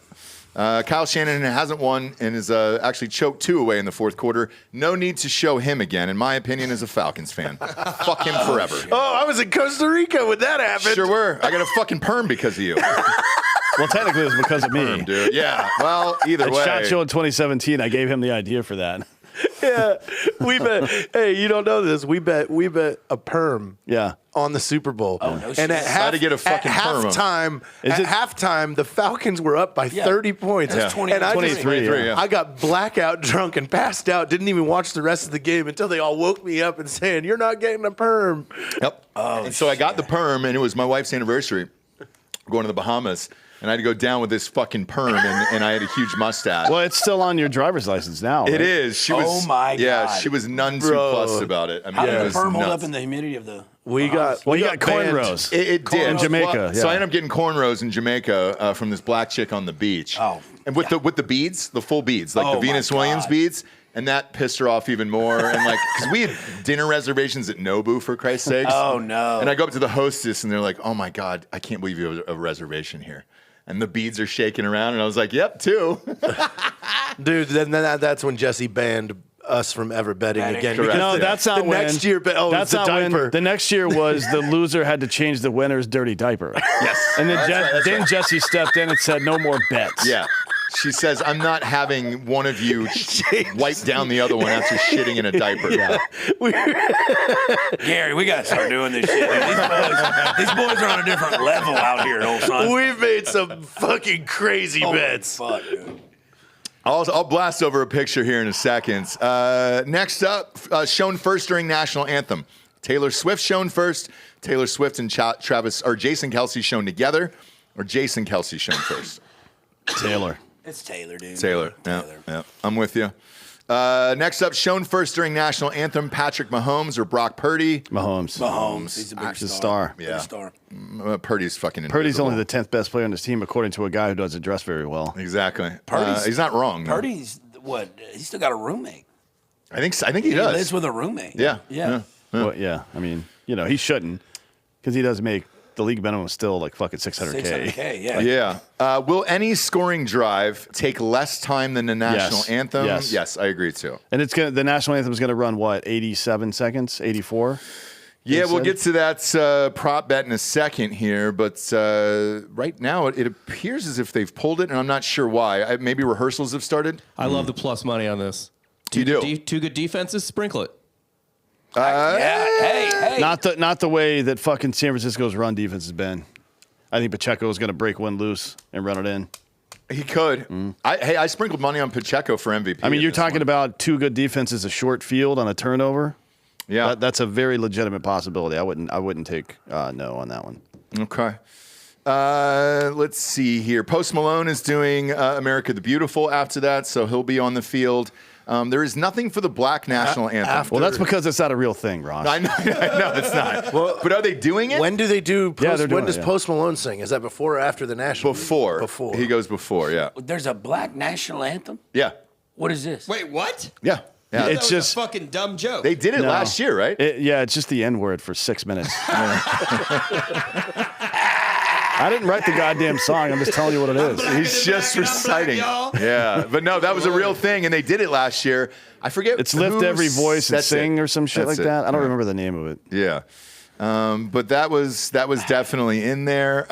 Kyle Shanahan hasn't won and is actually choked 2 away in the fourth quarter. No need to show him again, in my opinion, as a Falcons fan. Fuck him forever. Oh, I was in Costa Rica when that happened. Sure were. I got a fucking perm because of you. Well, technically, it was because of me. Perm, dude. Yeah. Well, either At way. SHOT Show in 2017, I gave him the idea for that. Yeah, we bet. Hey, you don't know this. We bet a perm. Yeah. On the Super Bowl. Oh, no shit. And at Try to get a fucking perm. halftime, the Falcons were up by 30 points. That's 20, and I just- 23, yeah. I got blackout drunk and passed out. Didn't even watch the rest of the game until they all woke me up and saying, "You're not getting a perm." Yep. And so I got the perm, and it was my wife's anniversary. We're going to the Bahamas. And I had to go down with this fucking perm, and I had a huge mustache. Well, it's still on your driver's license now. It right? is. She was. Oh, my Yeah, God. she was none too Bro. fussed about it. I mean, How it did the was perm hold nuts. up in the humidity of the? We got. Well, we you got banned. cornrows. It did In Jamaica, Well, yeah. So I ended up getting cornrows in Jamaica from this black chick on the beach. Oh, and with the beads, the full beads, like Oh, the Venus my Williams God. beads, and that pissed her off even more. And like, because we had dinner reservations at Nobu for Christ's sakes. Oh, no. And I go up to the hostess, and they're like, "Oh my God, I can't believe you have a reservation here." And the beads are shaking around, and I was like, "Yep, 2." Dude, then that's when Jesse banned us from ever betting Betting. again. Correct. because No, the- that's not the when. next year. Oh, that's it's the not diaper. when. The next year was the loser had to change the winner's dirty diaper. Yes. And then, That's right. Jesse stepped in and said, "No more bets." Yeah. She says, "I'm not having one of you wipe down the other one after shitting in a diaper." Yeah. Gary, we got to start doing this shit. These boys are on a different level out here, old son. We've made some fucking crazy Holy bets. fuck, dude. I'll blast over a picture here in a second. Next up, shown first during National Anthem. Taylor Swift shown first. Taylor Swift and Jason Kelce shown together, or Jason Kelce shown first. Taylor. It's Taylor, dude. Taylor. Yeah, I'm with you. Next up, shown first during National Anthem, Patrick Mahomes or Brock Purdy. Mahomes. He's a big He's a star. star. Big Yeah. star. Purdy's fucking Purdy's invisible. only the 10th best player on his team, according to a guy who doesn't dress very well. Exactly. Purdy's- He's not wrong. though. Purdy's what? He's still got a roommate. I think he He does. lives with a roommate. Yeah. Yeah. Well, yeah, I mean, he shouldn't, because he does make the league minimum still like fucking 600K. 600K, yeah. Yeah. Will any scoring drive take less time than the national Yes. anthem? Yes. I agree too. And the national anthem is going to run what, 87 seconds, 84? Yeah, we'll said? get to that prop bet in a second here, but right now it appears as if they've pulled it, and I'm not sure why. Maybe rehearsals have started. I love the plus money on this. You do? Two good defenses, sprinkle it. Yeah. Hey. Not the way that fucking San Francisco's run defense has been. I think Pacheco is going to break one loose and run it in. He could. I sprinkled money on Pacheco for MVP. I mean, in you're this talking one. about two good defenses, a short field on a turnover. Yeah. That's a very legitimate possibility. I wouldn't take no on that one. Okay. Let's see here. Post Malone is doing America the Beautiful after that, so he'll be on the field. There is nothing for the Black National Anthem. Well, that's because it's not a real thing, Ross. I know it's not. But are they doing it? When do they do? Yeah, they're doing when does it, yeah. Post Malone sing? Is that before or after the national? Before. Before. He goes before, yeah. There's a black national anthem. Yeah. What is this? Wait, what? Yeah. Yeah. That It's was just- a fucking dumb joke. They did it No. last year, right? It's just the N word for 6 minutes. I didn't write the goddamn song. I'm just telling you what it is. He's just reciting. Yeah. But no, that was a real thing, and they did it last year. I forget. It's lift who every voice and that's sing it. or some shit That's like it. that. I don't Yeah. remember the name of it. Yeah. But that was definitely in there.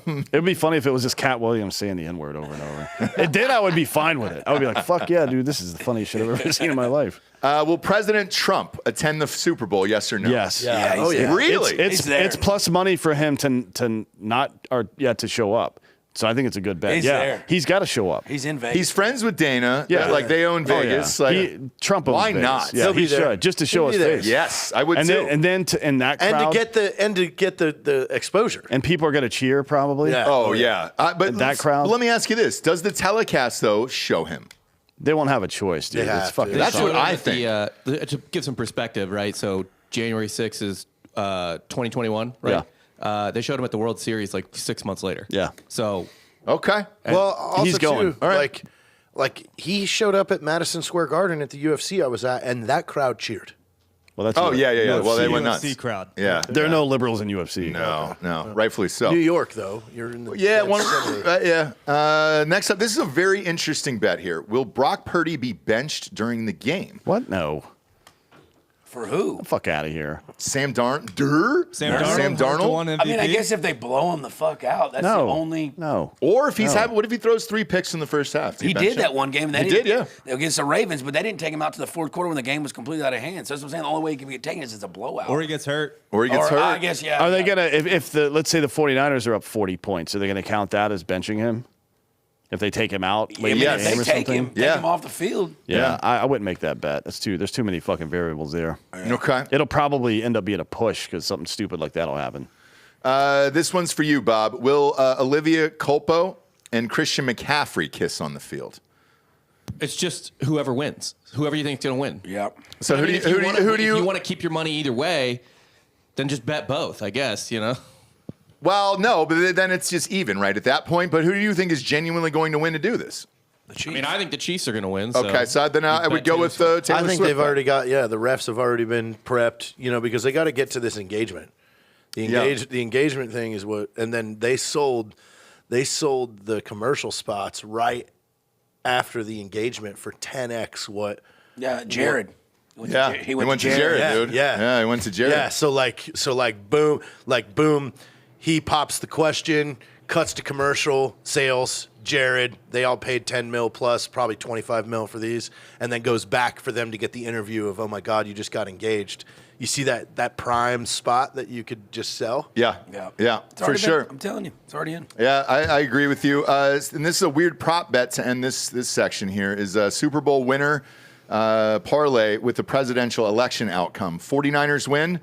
It would be funny if it was just Cat Williams saying the N word over and over. And then I would be fine with it. I would be like, fuck yeah, dude, this is the funniest shit I've ever seen in my life. Will President Trump attend the Super Bowl? Yes or no? Yes. Yeah, Oh he's yeah. there. Really? He's there. It's plus money for him to not or to show up. So I think it's a good bet. He's yeah, there. he's got to show up. He's in Vegas. He's friends with Dana. Yeah. Like they own Oh, yeah. Vegas. Like, Trump owns why Vegas. not? Yeah, He'll be he there. should just to show He'll his be there. face. yes, I would And too. then in that crowd, And to get the exposure. and people are going to cheer probably. Yeah. Oh yeah, but And that crowd? But let me ask you this: does the telecast though show him? They won't have a choice, dude. They have It's to. fucking. That's what solid. I think. To give some perspective, right? So January 6th is 2021, right? They showed him at the World Series like 6 months later. Yeah. So Okay. Well, also he's going. too, All right. like he showed up at Madison Square Garden at the UFC I was at, and that crowd cheered. Well, that's Oh, yeah. Well, they UFC. went nuts. UFC crowd. Yeah. There are no liberals in UFC. No. Rightfully so. New York, though. You're in the Yeah, center. next up, this is a very interesting bet here. Will Brock Purdy be benched during the game? What? No. For who? Fuck out of here. Sam Darnold? Sam Darnold won MVP. I mean, I guess if they blow him the fuck out, that's the only. No. Or if what if he throws 3 picks in the first half? He did that one game. He did, yeah. Against the Ravens, but they didn't take him out to the fourth quarter when the game was completely out of hand. So that's what I'm saying. The only way he can get taken is it's a blowout. Or he gets hurt. I guess, yeah. Are they going to, if let's say the 49ers are up 40 points, are they going to count that as benching him? If they take him out late in the if game they or take something? take him off the field. Yeah, I wouldn't make that bet. There's too many fucking variables there. Okay. It'll probably end up being a push because something stupid like that'll happen. This one's for you, Bob. Will Olivia Culpo and Christian McCaffrey kiss on the field? It's just whoever wins. Whoever you think's going to win. Yep. So I mean, who do you If you want to keep your money either way, then just bet both, I guess, you know? Well, no, but then it's just even, right, at that point. But who do you think is genuinely going to win to do this? The Chiefs. I mean, I think the Chiefs are going to win. So Okay, so then I would go with Taylor I think Swift. they've already got, the refs have already been prepped, because they got to get to this engagement. The engagement thing is what, and then they sold the commercial spots right after the engagement for 10x what. Yeah, Jared. He went to Jared, dude. Yeah, he went to Jared. Yeah, so boom, he pops the question, cuts to commercial, sales, Jared, they all paid 10 mil plus, probably 25 mil for these, and then goes back for them to get the interview of, oh my God, you just got engaged. You see that prime spot that you could just sell? Yeah, for sure. I'm telling you, it's already in. Yeah, I agree with you. And this is a weird prop bet to end this section here. Is a Super Bowl winner parlay with the presidential election outcome. 49ers win,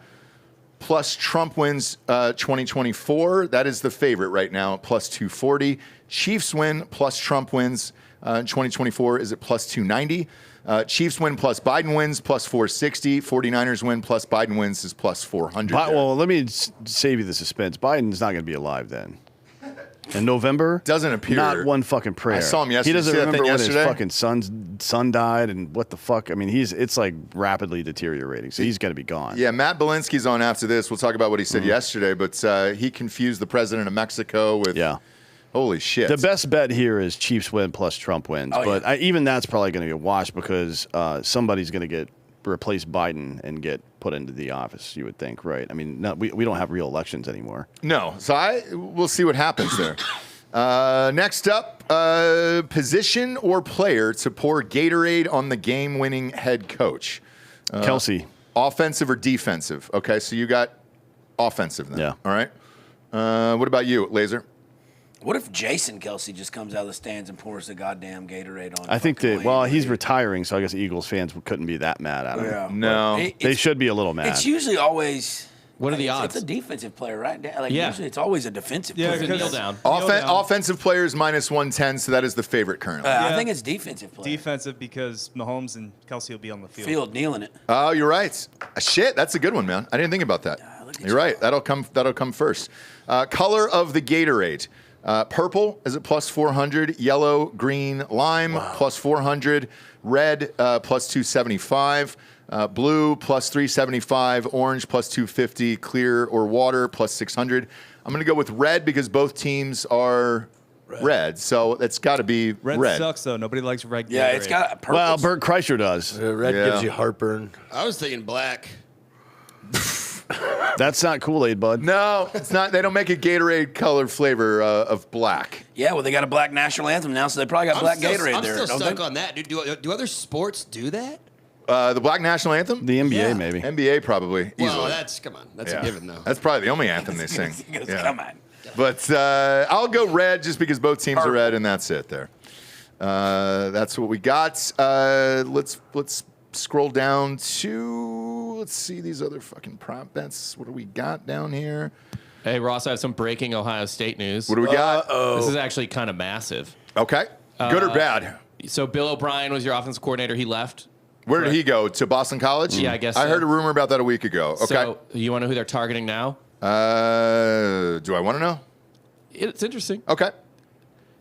plus Trump wins 2024. That is the favorite right now, plus 240. Chiefs win, plus Trump wins 2024 is at plus 290. Chiefs win plus Biden wins plus 460. 49ers win plus Biden wins is plus 400. Well, let me save you the suspense. Biden's not going to be alive then. In November? Doesn't appear. Not one fucking prayer. I saw him yesterday. He doesn't See that remember thing when yesterday? his fucking son died and what the fuck. I mean, it's like rapidly deteriorating. So he's going to be gone. Yeah, Matt Belinsky's on after this. We'll talk about what he said yesterday, but he confused the president of Mexico with. Yeah. Holy shit. The best bet here is Chiefs win plus Trump wins. But even that's probably going to get washed because somebody's going to replace Biden and get put into the office, you would think, right? I mean, we don't have real elections anymore. No. So we'll see what happens there. Next up, position or player to pour Gatorade on the game-winning head coach. Kelce. Offensive or defensive? Okay, so you got offensive then. Yeah. All right. What about you, Lazer? What if Jason Kelce just comes out of the stands and pours the goddamn Gatorade on? I think that, he's retiring, so I guess Eagles fans couldn't be that mad at him. Yeah. No. They should be a little mad. It's usually always. What are the odds? It's a defensive player, right? Like Yeah. usually it's always a defensive Yeah, player. It's a kneel down. Offensive players minus 110, so that is the favorite currently. I think it's defensive player. Defensive because Mahomes and Kelce will be on the field. Field kneeling it. Oh, you're right. Shit, that's a good one, man. I didn't think about that. look at You're right. That'll come first. Color of the Gatorade. Purple is at plus 400. Yellow, green, lime plus 400. Red plus 275. Blue plus 375. Orange plus 250. Clear or water plus 600. I'm going to go with red because both teams are red. So it's got to be red. Red sucks, though. Nobody likes red Gatorade. Yeah, it's got purple. Well, Bert Kreischer does. Red Yeah. gives you heartburn. I was thinking black. That's not Kool-Aid, bud. No, it's not. They don't make a Gatorade color flavor of black. Yeah, well, they got a black national anthem now, so they probably got black Gatorade I'm there. still don't stuck they? on that. Do other sports do that? The black national anthem? The NBA, Yeah. maybe. NBA probably. Well, Easily. that's Yeah. a given though. That's probably the only anthem they sing. He goes, Yeah. come on. But I'll go red just because both teams are red, and that's it there. That's what we got. Let's scroll down to, let's see these other fucking prop bets. What do we got down here? Hey, Ross, I have some breaking Ohio State news. What do we got? This is actually kind of massive. Okay. Good or bad? So Bill O'Brien was your offensive coordinator. He left. Where did he go? To Boston College? Yeah, I guess I so. heard a rumor about that a week ago. Okay. So you want to know who they're targeting now? Do I want to know? It's interesting. Okay.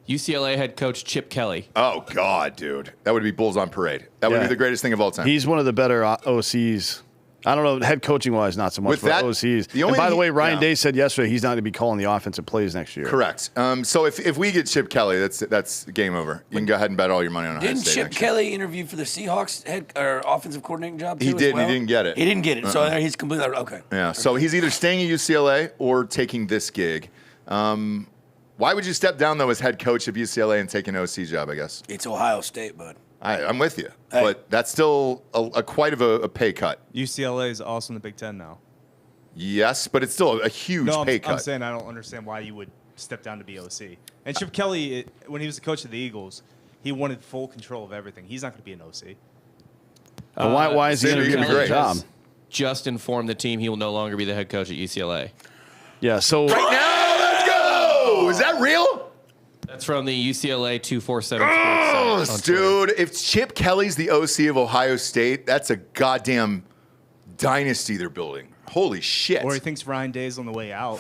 UCLA head coach Chip Kelly. Oh, God, dude. That would be Bulls on Parade. That would Yeah. be the greatest thing of all time. He's one of the better OCs I don't know, head coaching wise, not so much. With for that, OCs. the And only by the he- way, Ryan yeah. Day said yesterday he's not going to be calling the offensive plays next year. Correct. So if we get Chip Kelly, that's game over. You can go ahead and bet all your money on Ohio Didn't State Chip next year. Kelly interview for the Seahawks head or offensive coordinating job? Too, He as did, and he well? didn't get it. He didn't get it. So he's completely okay. Yeah. So he's either staying at UCLA or taking this gig. Why would you step down though as head coach of UCLA and take an OC job? I guess It's Ohio State, bud. I'm with you, Hey. but that's still a quite of a pay cut. UCLA is also in the Big Ten now. Yes, but it's still a huge No, pay I'm cut. saying I don't understand why you would step down to be OC. And Chip Kelly, when he was the coach of the Eagles, he wanted full control of everything. He's not going to be an OC. But why is he Xavier, interviewing you're for the great. job? Just informed the team he will no longer be the head coach at UCLA. Yeah, so Right now, let's go. Is that real? That's from the UCLA 247 Sports site on Twitter. Dude, if Chip Kelly's the OC of Ohio State, that's a goddamn dynasty they're building. Holy shit. Or he thinks Ryan Day's on the way out.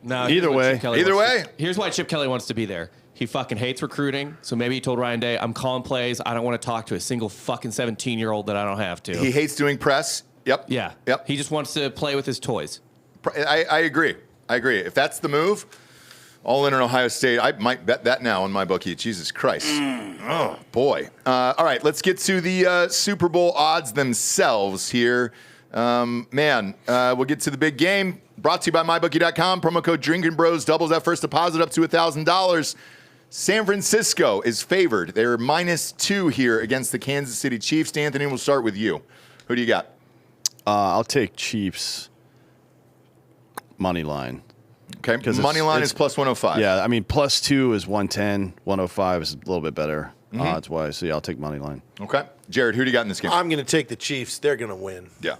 No, Either here's what way. Chip Kelly Either wants way. to- here's why Chip Kelly wants to be there. He fucking hates recruiting, so maybe he told Ryan Day, I'm calling plays. I don't want to talk to a single fucking 17-year-old that I don't have to. He hates doing press. Yep. Yeah. Yep. He just wants to play with his toys. I agree. I agree. If that's the move, all in on Ohio State, I might bet that now on my bookie. Jesus Christ. Oh, boy. All right, let's get to the Super Bowl odds themselves here. We'll get to the big game. Brought to you by MyBookie.com. Promo code Drinkin' Bros doubles that first deposit up to $1,000. San Francisco is favored. They're -2 here against the Kansas City Chiefs. Anthony, we'll start with you. Who do you got? I'll take Chiefs money line. Okay, 'Cause money line it's- is plus 105. Yeah, I mean, +2 is 110. 105 is a little bit better odds wise. So yeah, I'll take money line. Okay. Jared, who do you got in this game? I'm going to take the Chiefs. They're going to win. Yeah.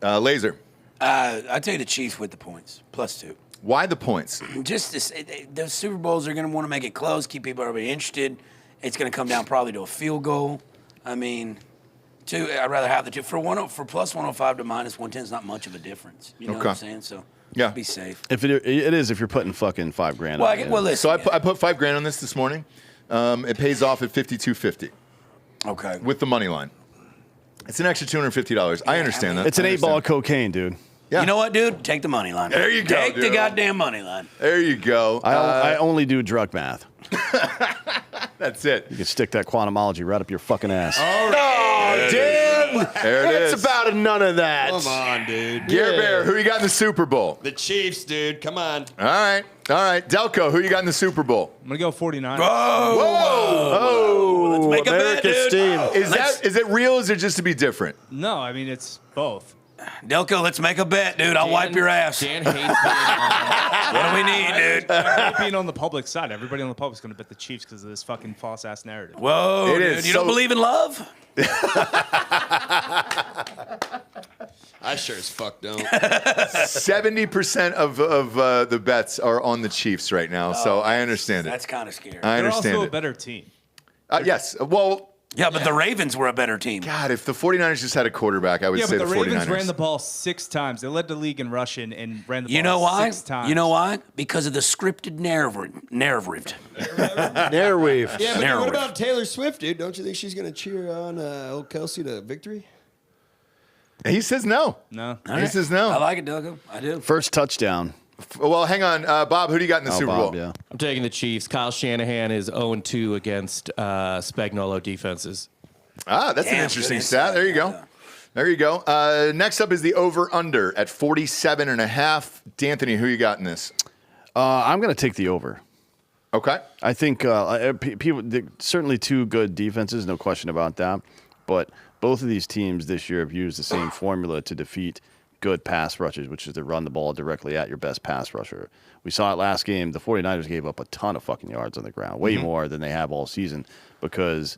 Lazer, I take the Chiefs with the points, +2. why the points? Just this, the Super Bowls are going to want to make it close, keep everybody interested. It's going to come down probably to a field goal. I mean, I'd rather have the two. For plus 105 to minus 110 is not much of a difference. You know what I'm saying? So Yeah. be safe. If it is, if you're putting fucking $5,000. Well, on it. listen. So I put $5,000 on this morning. It pays off at $52.50 Okay. with the money line. It's an extra $250. I understand that. It's an I 8-ball understand. of cocaine, dude. Yeah. You know what, dude? Take the money line. There you go, Take the dude. goddamn money line. There you go. I only do drug math. That's it. You can stick that quantumology right up your fucking ass. Oh, Dan! There it is. It's about none of that. Come on, dude. Gare Bear, who you got in the Super Bowl? The Chiefs, dude. Come on. All right. Delco, who you got in the Super Bowl? I'm going to go 49. Whoa! Let's make a bet, America's dude. team. Is it real or is it just to be different? No, I mean, it's both. Delco, let's make a bet, dude. I'll wipe your ass. Dan hates being on. What do we need, dude? Being on the public side, everybody on the public's going to bet the Chiefs because of this fucking false-ass narrative. Whoa, It dude. is You so- don't believe in love? I sure as fuck don't. 70% of the bets are on the Chiefs right now, so I understand it. That's kind of scary. I They're understand also a it. better team. Yes. Well, Yeah, but the Ravens were a better team. God, if the 49ers just had a quarterback, I would Yeah, say but the 49ers. Ravens ran the ball 6 times. They led the league in rushing and ran the ball You know why? 6 times. You know why? Because of the scripted narrative. Narweave. Yeah, but Narrow. what about Taylor Swift, dude? Don't you think she's going to cheer on old Kelce to victory? He says no. No. He says no. I like it, Delco. I do. First touchdown. Well, hang on. Bob, who do you got in the Super Bob, Bowl? yeah. I'm taking the Chiefs. Kyle Shanahan is 0-2 against Spagnuolo defenses. That's an Damn, interesting good stat. insight. There you go. Yeah. There you go. Next up is the over-under at 47.5. D'Anthony, who you got in this? I'm going to take the over. Okay. I think people certainly two good defenses, no question about that. But both of these teams this year have used the same formula to defeat good pass rushes, which is to run the ball directly at your best pass rusher. We saw it last game. The 49ers gave up a ton of fucking yards on the ground, way more than they have all season, because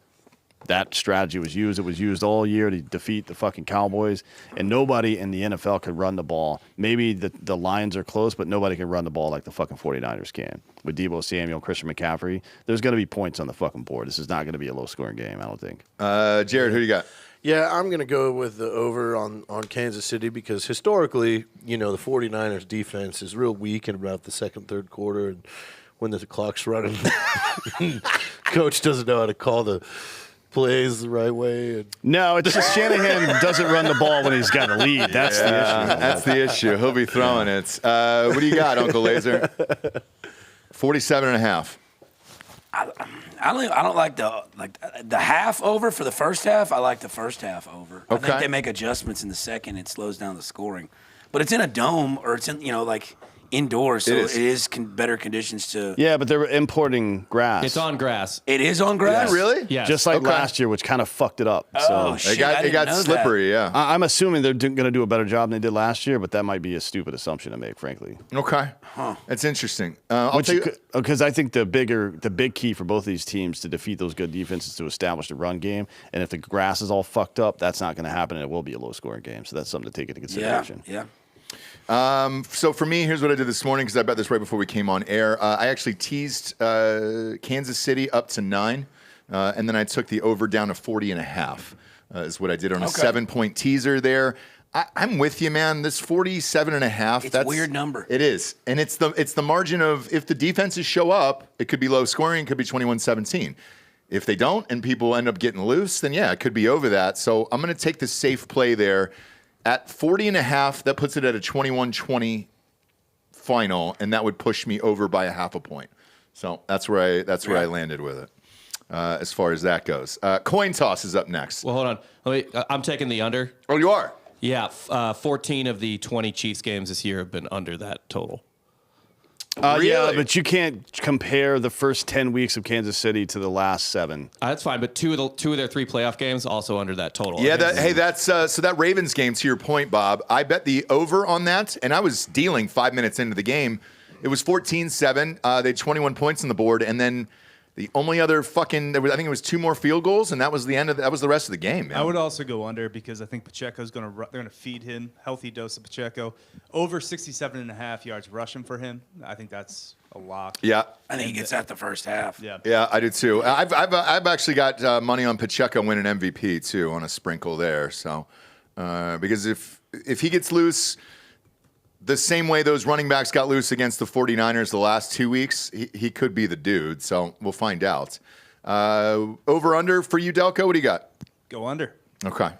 that strategy was used. It was used all year to defeat the fucking Cowboys, and nobody in the NFL could run the ball. Maybe the Lions are close, but nobody can run the ball like the fucking 49ers can. With Deebo Samuel, Christian McCaffrey, there's going to be points on the fucking board. This is not going to be a low-scoring game, I don't think. Jared, who do you got? Yeah, I'm going to go with the over on Kansas City because historically, the 49ers defense is real weak in about the second, third quarter. And when the clock's running, coach doesn't know how to call the plays the right way. No, it's just Shanahan doesn't run the ball when he's got a lead. That's the issue. That's the issue. He'll be throwing it. What do you got, Uncle Lazer? 47.5. I don't like the half over for the first half. I like the first half over. I think they make adjustments in the second. It slows down the scoring, but it's in a dome or it's in indoors, so it is better conditions to. Yeah, but they're importing grass. It's on grass. It is on grass. Yeah, really? Yeah. Just like last year, which kind of fucked it up. Oh, So shit, It got slippery. Yeah. I'm assuming they're going to do a better job than they did last year, but that might be a stupid assumption to make, frankly. Okay. That's interesting. I'll tell you. Because I think the big key for both of these teams to defeat those good defenses is to establish the run game. And if the grass is all fucked up, that's not going to happen, and it will be a low-scoring game. So that's something to take into consideration. Yeah. So for me, here's what I did this morning because I bet this right before we came on air. I actually teased Kansas City up to 9, and then I took the over down to 40.5. Is what I did on a 7-point teaser there. I'm with you, man. This 47.5. It's a weird number. It is, and it's the margin of if the defenses show up, it could be low scoring, it could be 21-17. If they don't, and people end up getting loose, then yeah, it could be over that. So I'm going to take the safe play there. At 40.5, that puts it at a 21-20 final, and that would push me over by a half a point. So that's where I landed with it, as far as that goes. Coin toss is up next. Well, hold on. I'm taking the under. Oh, you are? Yeah, 14 of the 20 Chiefs games this year have been under that total. Really? Yeah, but you can't compare the first 10 weeks of Kansas City to the last 7. That's fine, but two of their 3 playoff games also under that total. Yeah, that's so that Ravens game, to your point, Bob, I bet the over on that, and I was dealing 5 minutes into the game. It was 14-7. They had 21 points on the board, and then the only other I think it was 2 more field goals, and that was the end of that was the rest of the game, man. I would also go under because I think Pacheco's they're going to feed him healthy dose of Pacheco. Over 67.5 yards rushing for him. I think that's a lock. Yeah. I think he gets that the first half. Yeah. Yeah, I do too. I've actually got money on Pacheco winning MVP too on a sprinkle there. So because if he gets loose the same way those running backs got loose against the 49ers the last 2 weeks, he could be the dude. So we'll find out. Over under for you, Delco. What do you got? Go under. Okay.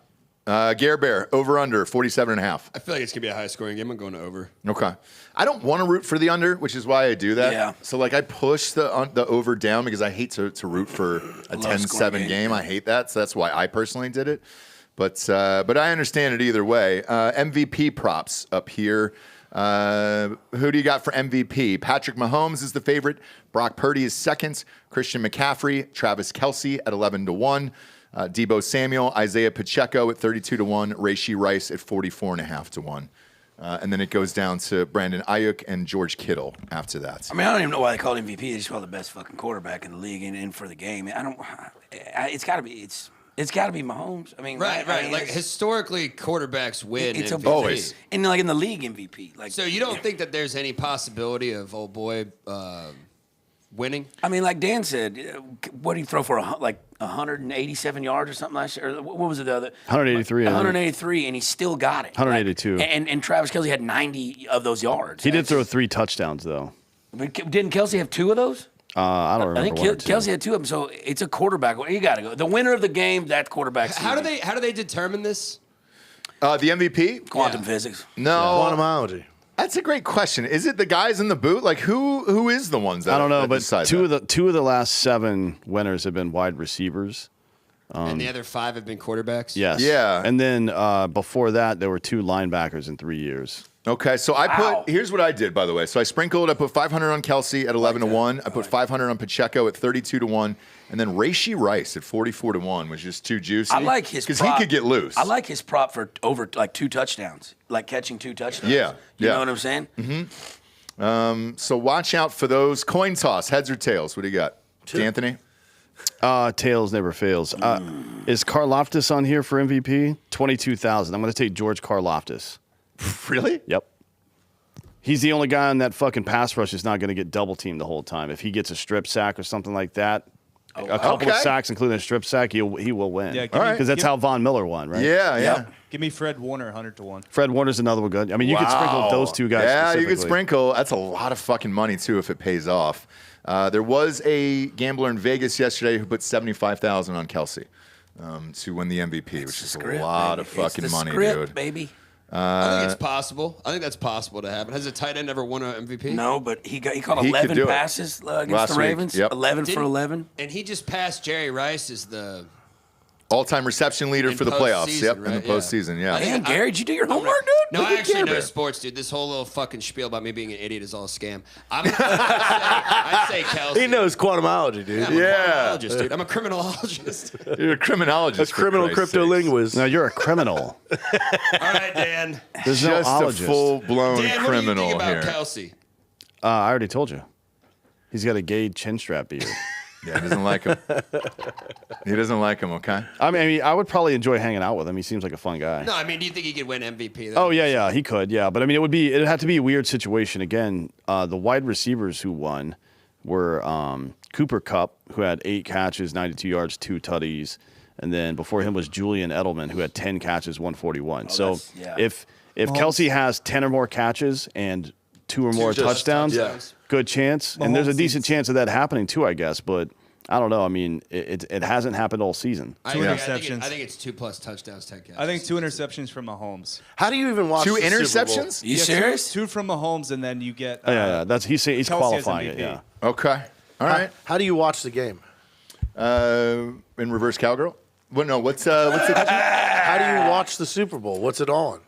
Gare Bear, over under 47.5. I feel like it's gonna be a high scoring game. I'm going to over. Okay. I don't want to root for the under, which is why I do that. Yeah. So I push the over down because I hate to root for a 10-7 game. I hate that. So that's why I personally did it. But I understand it either way. MVP props up here. Who do you got for MVP? Patrick Mahomes is the favorite. Brock Purdy is second. Christian McCaffrey, Travis Kelce at 11-1. Deebo Samuel, Isaiah Pacheco at 32-1. Rashee Rice at 44.5-1. And then it goes down to Brandon Ayuk and George Kittle after that. I mean, I don't even know why they call it MVP. They just call it the best fucking quarterback in the league and for the game. It's got to be Mahomes. I mean, Right. I mean, Like historically, quarterbacks win. It's MVP. Always. and like in the league MVP. Like, So you don't think that there's any possibility of old boy winning? I mean, like Dan said, what did he throw for 187 yards or something last year? Or what was it the other? 183. 183, and he still got it. 182. And Travis Kelce had 90 of those yards. He did throw 3 touchdowns, though. But didn't Kelce have 2 of those? I don't remember. I think one or two. Kelce had 2 of them. So it's a quarterback. You got to go. The winner of the game, that quarterback's How do they determine this? The MVP? quantum physics. No. Quantumology. That's a great question. Is it the guys in the boot? Like who is the ones that I don't know, that but decide two that? of the last 7 winners have been wide receivers. And the other 5 have been quarterbacks? Yes. Yeah. And then before that, there were 2 linebackers in 3 years. Okay, so Wow. here's what I did, by the way. So I put 500 on Kelce at 11-1. I put 500 on Pacheco at 32-1. And then Rashee Rice at 44-1 was just too juicy. I like his because he prop. could get loose. I like his prop for over like 2 touchdowns, like catching 2 touchdowns. Yeah, You yeah. know what I'm saying? Mm-hmm. So watch out for those. Coin toss, heads or tails. What do you got? Anthony? Tails never fails. Is Karlaftis on here for MVP? 22,000. I'm going to take George Karlaftis. Really? Yep. He's the only guy on that fucking pass rush that's not going to get double teamed the whole time. If he gets a strip sack or something like that, a couple of sacks, including a strip sack, he will win. Yeah, Because that's how Von Miller won, right? Yeah, yeah. Give me Fred Warner 100-1. Fred Warner's another one good. I mean, you could sprinkle those 2 guys. Yeah, you could specifically. sprinkle. That's a lot of fucking money, too, if it pays off. There was a gambler in Vegas yesterday who put $75,000 on Kelce to win the MVP, which is a lot of fucking money, dude. Baby. I think it's possible. I think that's possible to happen. Has a tight end ever won an MVP? No, but he caught He 11 could do it. passes against Last the week, Ravens. yep. 11 for Didn't- 11. And he just passed Jerry Rice as the All-time reception leader In for the playoffs. postseason, Yep, in right? the postseason. Yeah. Damn, Gary, did you do your homework, dude? No, Look I at actually Care know Bear. sports, dude. This whole little fucking spiel about me being an idiot is all a scam. I'd say Kelce. He knows quantumology, dude. I'm a Yeah. criminologist, dude. I'm a criminologist. You're a criminologist. A for criminal Christ's cryptolinguist. No, you're a criminal. All right, Dan. There's sakes. no Just a ologist. full-blown Dan, what do you criminal think about here. Kelce? I already told you. He's got a gay chin strap beard. Yeah, he doesn't like him. He doesn't like him, okay? I mean, I would probably enjoy hanging out with him. He seems like a fun guy. No, I mean, do you think he could win MVP? Oh yeah, he could, yeah. But I mean, it'd have to be a weird situation. Again, the wide receivers who won were Cooper Kupp, who had 8 catches, 92 yards, 2 tutties, and then before him was Julian Edelman, who had 10 catches, 141. So that's- yeah. if Kelce has 10 or more catches and 2 or more touchdowns, good chance. And there's a decent chance of that happening too, I guess. But I don't know. I mean, it hasn't happened all season. I Two think interceptions. I think it's 2+ touchdowns, 10 catches. I think 2 interceptions from Mahomes. How do you even watch 2 the Super Bowl? interceptions? You Yeah, serious? Two from Mahomes, and then you get. Yeah, that's he's Kelce qualifying as it. MVP. Yeah. Okay. All right. How do you watch the game? In reverse cowgirl? What? No. What's the question? How do you watch the Super Bowl? What's it on?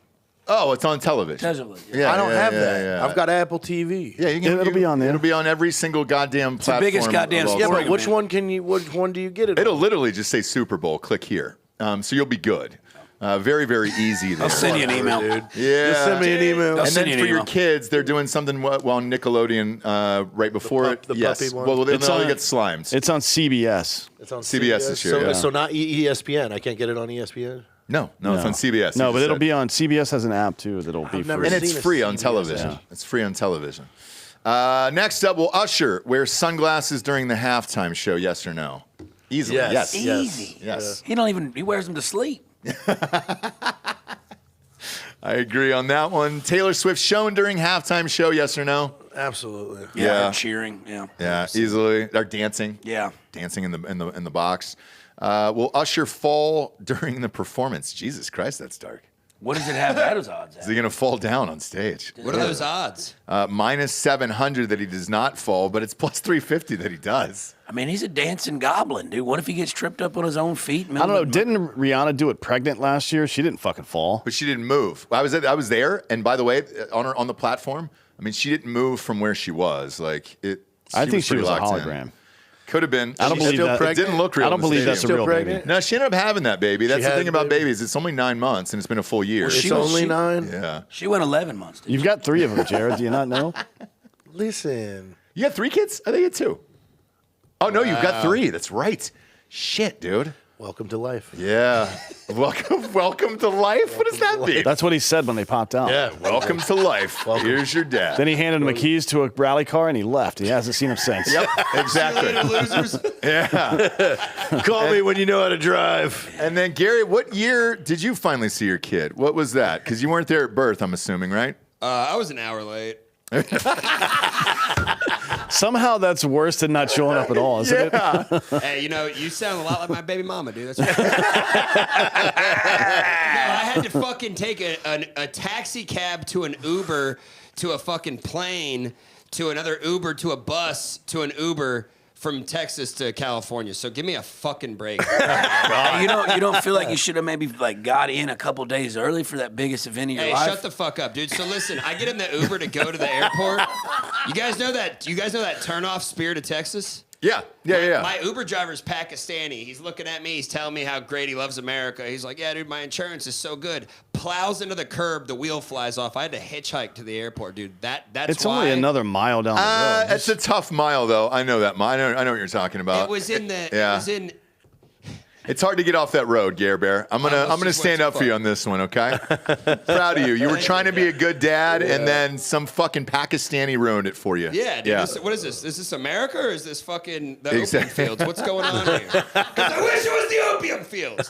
Oh, it's on television. Yeah. I don't have that. Yeah. I've got Apple TV. Yeah, It'll be on there. It'll be on every single goddamn the platform. biggest goddamn of all Yeah, sport. time. but which one do you get it It'll on? literally just say Super Bowl. Click here. So you'll be good. Very, very easy there. I'll send you an email. Dude. Yeah. Just send me an email. I'll And send then you for an your email. kids, they're doing something while Nickelodeon right before it. the Yes. puppy one? Well, It's they'll on- get slimed. It's on CBS. It's on CBS this year, So, yeah. so not ESPN. I can't get it on ESPN. No, it's on CBS. No, you but just it'll said. be on CBS. Has an app too that'll be never free. And it's seen a free on CBS television. Yeah. It's free on television. Next up, will Usher wear sunglasses during the halftime show? Yes or no? Easily. Yes. Yes. Easy. Yes. He wears them to sleep. I agree on that one. Taylor Swift shown during halftime show? Yes or no? Absolutely. Yeah. Or cheering. Yeah. Yeah, easily. Or dancing. Yeah. Dancing in the box. Will Usher fall during the performance? Jesus Christ, that's dark. What does it have that as odds Is at? he going to fall down on stage? What are those odds? Minus 700 that he does not fall, but it's plus 350 that he does. I mean, he's a dancing goblin, dude. What if he gets tripped up on his own feet? I don't know. Didn't Rihanna do it pregnant last year? She didn't fucking fall. But she didn't move. I was there, and by the way, on the platform, I mean, she didn't move from where she was. Like it. I think she pretty was a locked in. hologram. Could have been. I don't She's believe still that. pregnant. It didn't look real. I don't in the believe that's a stadium. real pregnant? baby. No, she ended up having that baby. That's the had thing the about baby? babies. It's only 9 months, and it's been a full year. It's only 9? Yeah. She went 11 months. Dude. You've got 3 of them, Jared. Do you not know? Listen. You got 3 kids? I think you had 2. Oh, no, you've got 3. That's right. Shit, dude. Welcome to life. Yeah. welcome to life? What does that mean? That's what he said when they popped out. Yeah. Welcome to life. Here's your dad. Then he handed him the keys to a rally car and he left. He hasn't seen him since. Yep, exactly. Losers. Yeah. Call me when you know how to drive. And then, Gary, what year did you finally see your kid? What was that? Because you weren't there at birth, I'm assuming, right? I was an hour late. Somehow that's worse than not showing up at all, isn't it? Hey, you sound a lot like my baby mama, dude. That's right. No, I had to fucking take a taxi cab to an Uber to a fucking plane to another Uber to a bus to an Uber from Texas to California. So give me a fucking break. You don't feel like you should have maybe got in a couple days early for that biggest event of your Hey, life? shut the fuck up, dude. So listen, I get in the Uber to go to the airport. You guys know that turnoff Spirit of Texas? Yeah. My Uber driver's Pakistani. He's looking at me. He's telling me how great he loves America. He's like, yeah, dude, my insurance is so good. Plows into the curb. The wheel flies off. I had to hitchhike to the airport, dude. That's It's why. only another mile down the road. It's a tough mile, though. I know that mile. I know what you're talking about. It was in the. Yeah. It was in. It's hard to get off that road, Gare Bear. I'm gonna almost just stand went up too for you far. on this one, okay? Proud of you. You were trying to be a good dad, and then some fucking Pakistani ruined it for you. Yeah, dude. Yeah. What is this? Is this America or is this fucking the Exactly. opium fields? What's going on here? Because I wish it was the opium fields.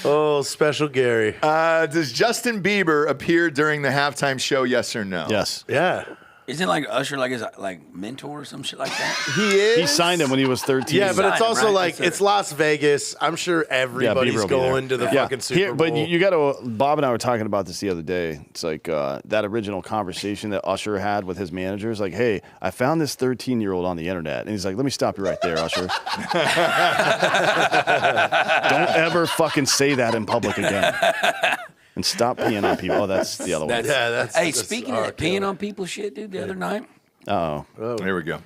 Oh, special Gary. Does Justin Bieber appear during the halftime show? Yes or no? Yes. Yeah. Isn't like Usher like his like mentor or some shit like that? He is. He signed him when he was 13. Yeah, but it's Signed him, also right? like That's it. it's Las Vegas. I'm sure everybody's Bieber will be going to there. the fucking Super Bowl. But you got to. Bob and I were talking about this the other day. It's like that original conversation that Usher had with his managers. Like, hey, I found this 13-year-old on the internet, and he's like, "Let me stop you right there, Usher. Don't ever fucking say that in public again." And stop peeing on people. Oh, that's the other one. Hey, speaking of that peeing on people shit, dude, the other night. Oh, Here we go.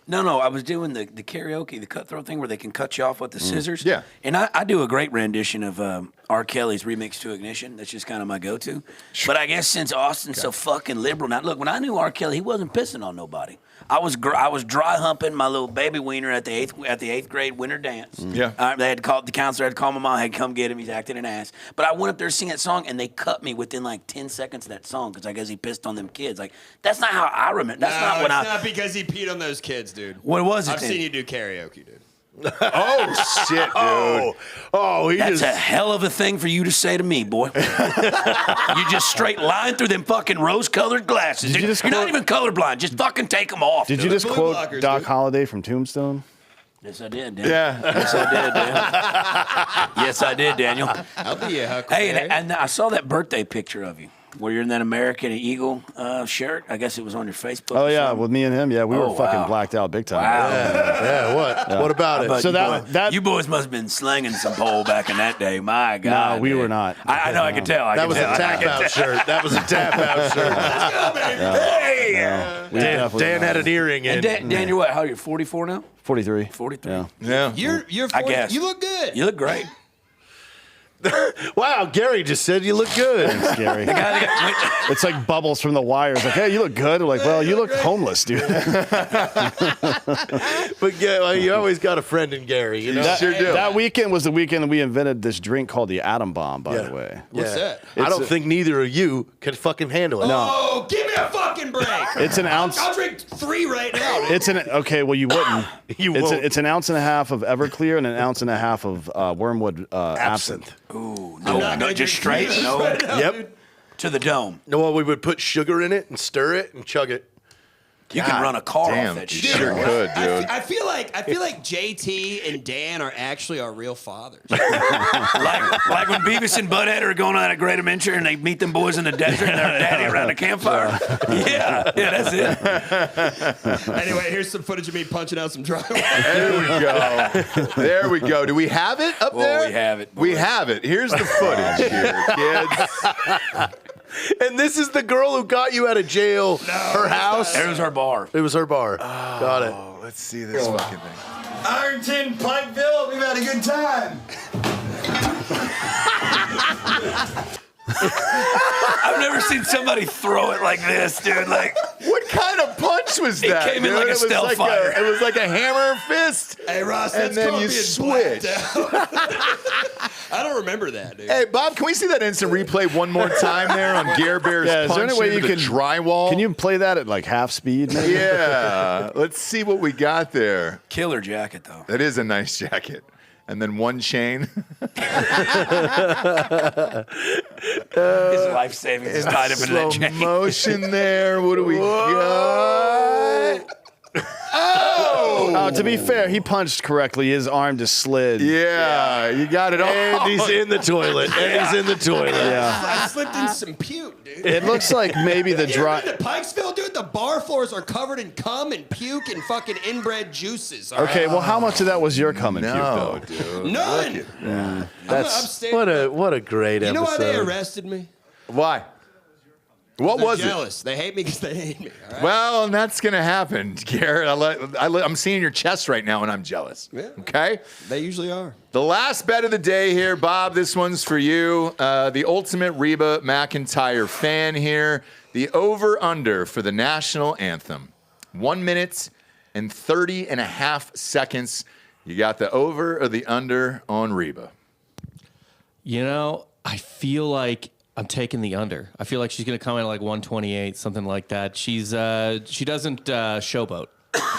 No, I was doing the karaoke, the cutthroat thing where they can cut you off with the scissors. Yeah. And I do a great rendition of R. Kelly's remix to Ignition. That's just kind of my go-to. But I guess since Austin's so fucking liberal, now look, when I knew R. Kelly, he wasn't pissing on nobody. I was dry humping my little baby wiener at the eighth grade winter dance. Yeah. They had called the counselor had called my mom, had come get him. He's acting an ass. But I went up there singing that song, and they cut me within like 10 seconds of that song because I guess he pissed on them kids. Like that's not how I remember. That's not when it's not because he peed on those kids, dude. What was it? I've then? seen you do karaoke, dude. Oh shit, dude. That's a hell of a thing for you to say to me, boy. You just straight line through them fucking rose-colored glasses. Did you just You're not quote- even colorblind. Just fucking take them off. did you dude. just blue quote blockers, Doc dude. Holliday from Tombstone? Yes, I did, Dan. Yeah. Yes, I did, Dan. Yes, I did, Daniel. I'll be a huckleberry. Hey, and I saw that birthday picture of you where you're in that American Eagle shirt. I guess it was on your Facebook. Oh or yeah, something. with me and him. Yeah, we were Oh, fucking wow. blacked out big time. Wow. Yeah, what? What about it? But So you that you boys must have been slinging some pole back in that day. My God. No, we dude. were not. I know. I could tell. That was a tap out shirt. That was a tap out shirt. Hey. We definitely Dan were had not. an earring in. And Dan, you're what? How are you? 44 now? 43. 43. Yeah. Yeah. You're I 40, guess. you look good. You look great. Wow, Gary just said you look good. Scary. It's like Bubbles from The Wire. It's like, hey, you look good. We're like, well, you look homeless, dude. But yeah, well, you always got a friend in Gary, you know? That, sure do. that weekend was the weekend we invented this drink called the Atom Bomb, by the way. What's that? I don't It's a- think neither of you can fucking handle it. Oh, give me a fucking break. It's an ounce. I'll drink 3 right now, dude. It's okay. Well, you wouldn't. You it's, won't. it's an ounce and a half of Everclear and an ounce and a half of Wormwood absinthe. Ooh, I'm no, not no, gonna just drink straight. this No, right now, Yep. dude. to the dome. No, well, we would put sugar in it and stir it and chug it. You can run a car Damn, off that you shit. sure could, dude. I feel like JT and Dan are actually our real fathers. like when Beavis and Butthead are going on a great adventure and they meet them boys in the desert and their daddy around a campfire. Yeah, that's it. Anyway, here's some footage of me punching out some drywall. There we go. There we go. Do we have it up there? we have it, We boys. have it. Here's the footage here, kids. And this is the girl who got you out of jail. Her house. There was our bar. It was her bar. Got it. Oh, let's see this fucking thing. Ironton, Pikeville, we've had a good time. I've never seen somebody throw it like this, dude. Like, What kind of punch was that? came in dude? like a It was stealth like fighter. It was like a hammer and fist. Hey, Ross, And that's then called you being switch. blacked out. I don't remember that, dude. Hey, Bob, can we see that instant replay one more time there on Gare Bear's Yeah, is punch there any way into you the can drywall? Can you play that at like half speed? Maybe? Yeah. Let's see what we got there. killer jacket, though. That is a nice jacket. And then one chain. His life savings is tied up into Slow that chain. motion there. What do we got? Oh, to be fair, he punched correctly. His arm just slid. Yeah, you got it all. And he's in the toilet. And he's in the toilet. Yeah. I slipped in some puke, dude. It looks like maybe the You ever been dry. to Pikesville, dude? The bar floors are covered in cum and puke and fucking inbred juices. all right? Okay, well, how much of that was your cum and puke, No, though? dude. None. That's I'm staying. What a great You know why episode. they arrested me? Why? What They're was it? jealous. They hate me because they hate me. All right? Well, and that's gonna happen, Garrett. I'm seeing your chest right now, and I'm jealous. Yeah. Okay. They usually are. The last bet of the day here, Bob. This one's for you. The ultimate Reba McEntire fan here. The over/under for the national anthem. 1 minute and 30 and a half seconds. You got the over or the under on Reba? You know, I feel like I'm taking the under. I feel like she's going to come in at like 128, something like that. She doesn't showboat.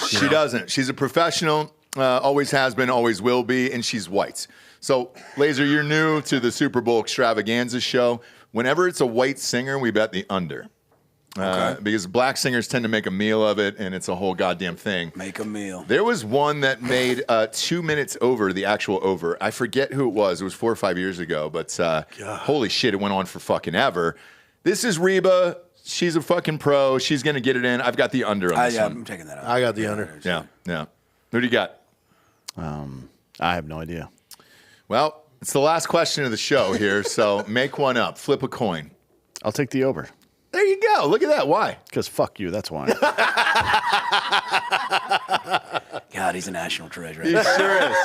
She doesn't. She's a professional. Always has been, always will be, and she's white. So, Lazer, you're new to the Super Bowl Extravaganza show. Whenever it's a white singer, we bet the under. because black singers tend to make a meal of it, and it's a whole goddamn thing. Make a meal. There was one that made 2 minutes over the actual over. I forget who it was. It was 4 or 5 years ago, but holy shit, it went on for fucking ever. This is Reba. She's a fucking pro. She's going to get it in. I've got the under on this one. I'm taking that out. I got the under. Yeah. Who do you got? I have no idea. Well, it's the last question of the show here, so make one up. Flip a coin. I'll take the over. There you go. Look at that. Why? Because fuck you, that's why. God, he's a national treasure. He sure is.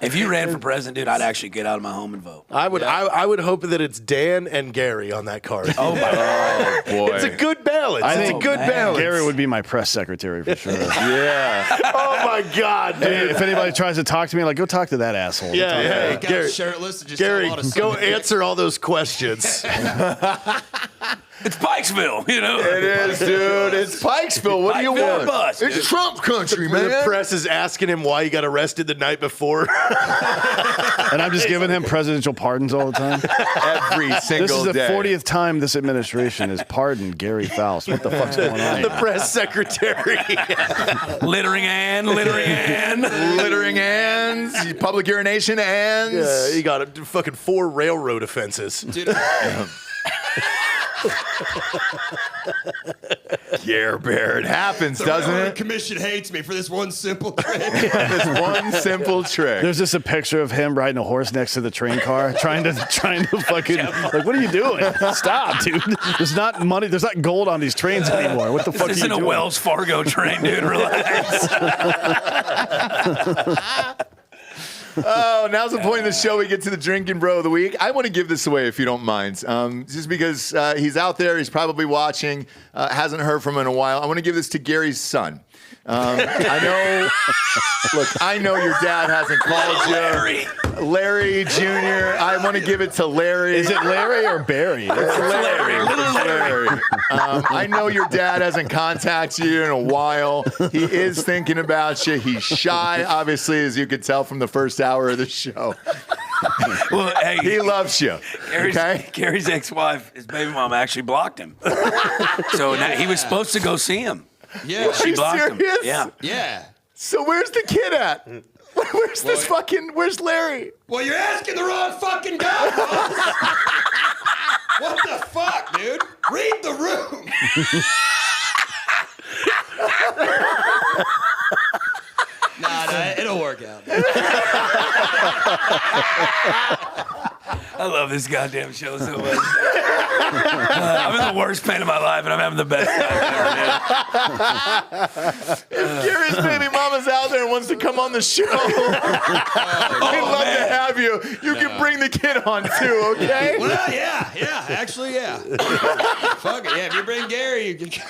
If you ran for president, dude, I'd actually get out of my home and vote. I would hope that it's Dan and Gary on that card. Oh, my God. Oh, boy. It's a good balance. I It's a think good balance. Gary would be my press secretary for sure. Yeah. Oh my God, dude. Hey, if anybody tries to talk to me, like, go talk to that asshole. Yeah, Got Gary, shirtless and just Gary, tell all to go suck it. answer all those questions. It's Pikesville, you know. It is, dude. It's Pikesville. What do you Pikesville want? bus, It's dude. Trump country, Where the man. press is asking him why he got arrested the night before. And I'm just giving him presidential pardons all the time. Every This single is the day. 40th time this administration has pardoned Gary Faust. What the fuck's going on? The press secretary. Littering and. Littering hands, public urination hands. Yeah, he got fucking 4 railroad offenses. Dude, Yeah, Bear. It happens, the doesn't Railroad it? Commission hates me for this one simple trick. This one simple trick. There's just a picture of him riding a horse next to the train car, trying to fucking like, what are you doing? Stop, dude. There's not money. There's not gold on these trains anymore. What the fuck This are you isn't a doing? Wells Fargo train, dude. Relax. Oh, now's the point of the show. We get to the Drinkin' Bro of the Week. I want to give this away if you don't mind. Just because he's out there, he's probably watching, hasn't heard from him in a while. I want to give this to Gary's son. I know your dad hasn't called you. Larry Jr. I want to give it to Larry. Is it Larry or Barry? It's Larry. It's Larry. I know your dad hasn't contacted you in a while. He is thinking about you. He's shy, obviously, as you could tell from the first hour of the show. Well, hey, He loves you. Okay? Gary's ex-wife, his baby mom, actually blocked him. So now he was supposed to go see him. Yeah. She you blocked serious? him. Yeah. Yeah. So where's the kid at? Where's Larry? Well, you're asking the wrong fucking guy, boss. What the fuck, dude? Read the room. Nah, it'll work out. I love this goddamn show so much. I'm in the worst pain of my life, and I'm having the best time ever, Gary's baby mama's out there and wants to come on the show. We'd love to have you. You can bring the kid on too, okay? Well, yeah. Actually, yeah. Fuck it. Yeah, if you bring Gary, you can.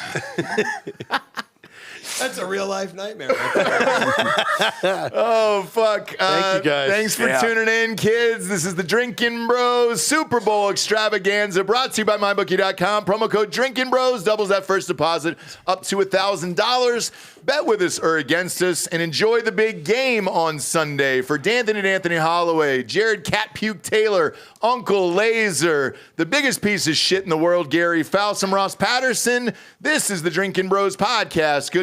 That's a real life nightmare. Right there. Oh, fuck. Thank you, guys. Thanks for tuning in, kids. This is the Drinkin' Bros Super Bowl Extravaganza brought to you by MyBookie.com. Promo code Drinkin' Bros doubles that first deposit up to $1,000. Bet with us or against us and enjoy the big game on Sunday. For D'Anthony and Anthony Holloway, Jared Cat Puke Taylor, Uncle Lazer, the biggest piece of shit in the world, Gary Faust, and Ross Patterson, this is the Drinkin' Bros Podcast. Good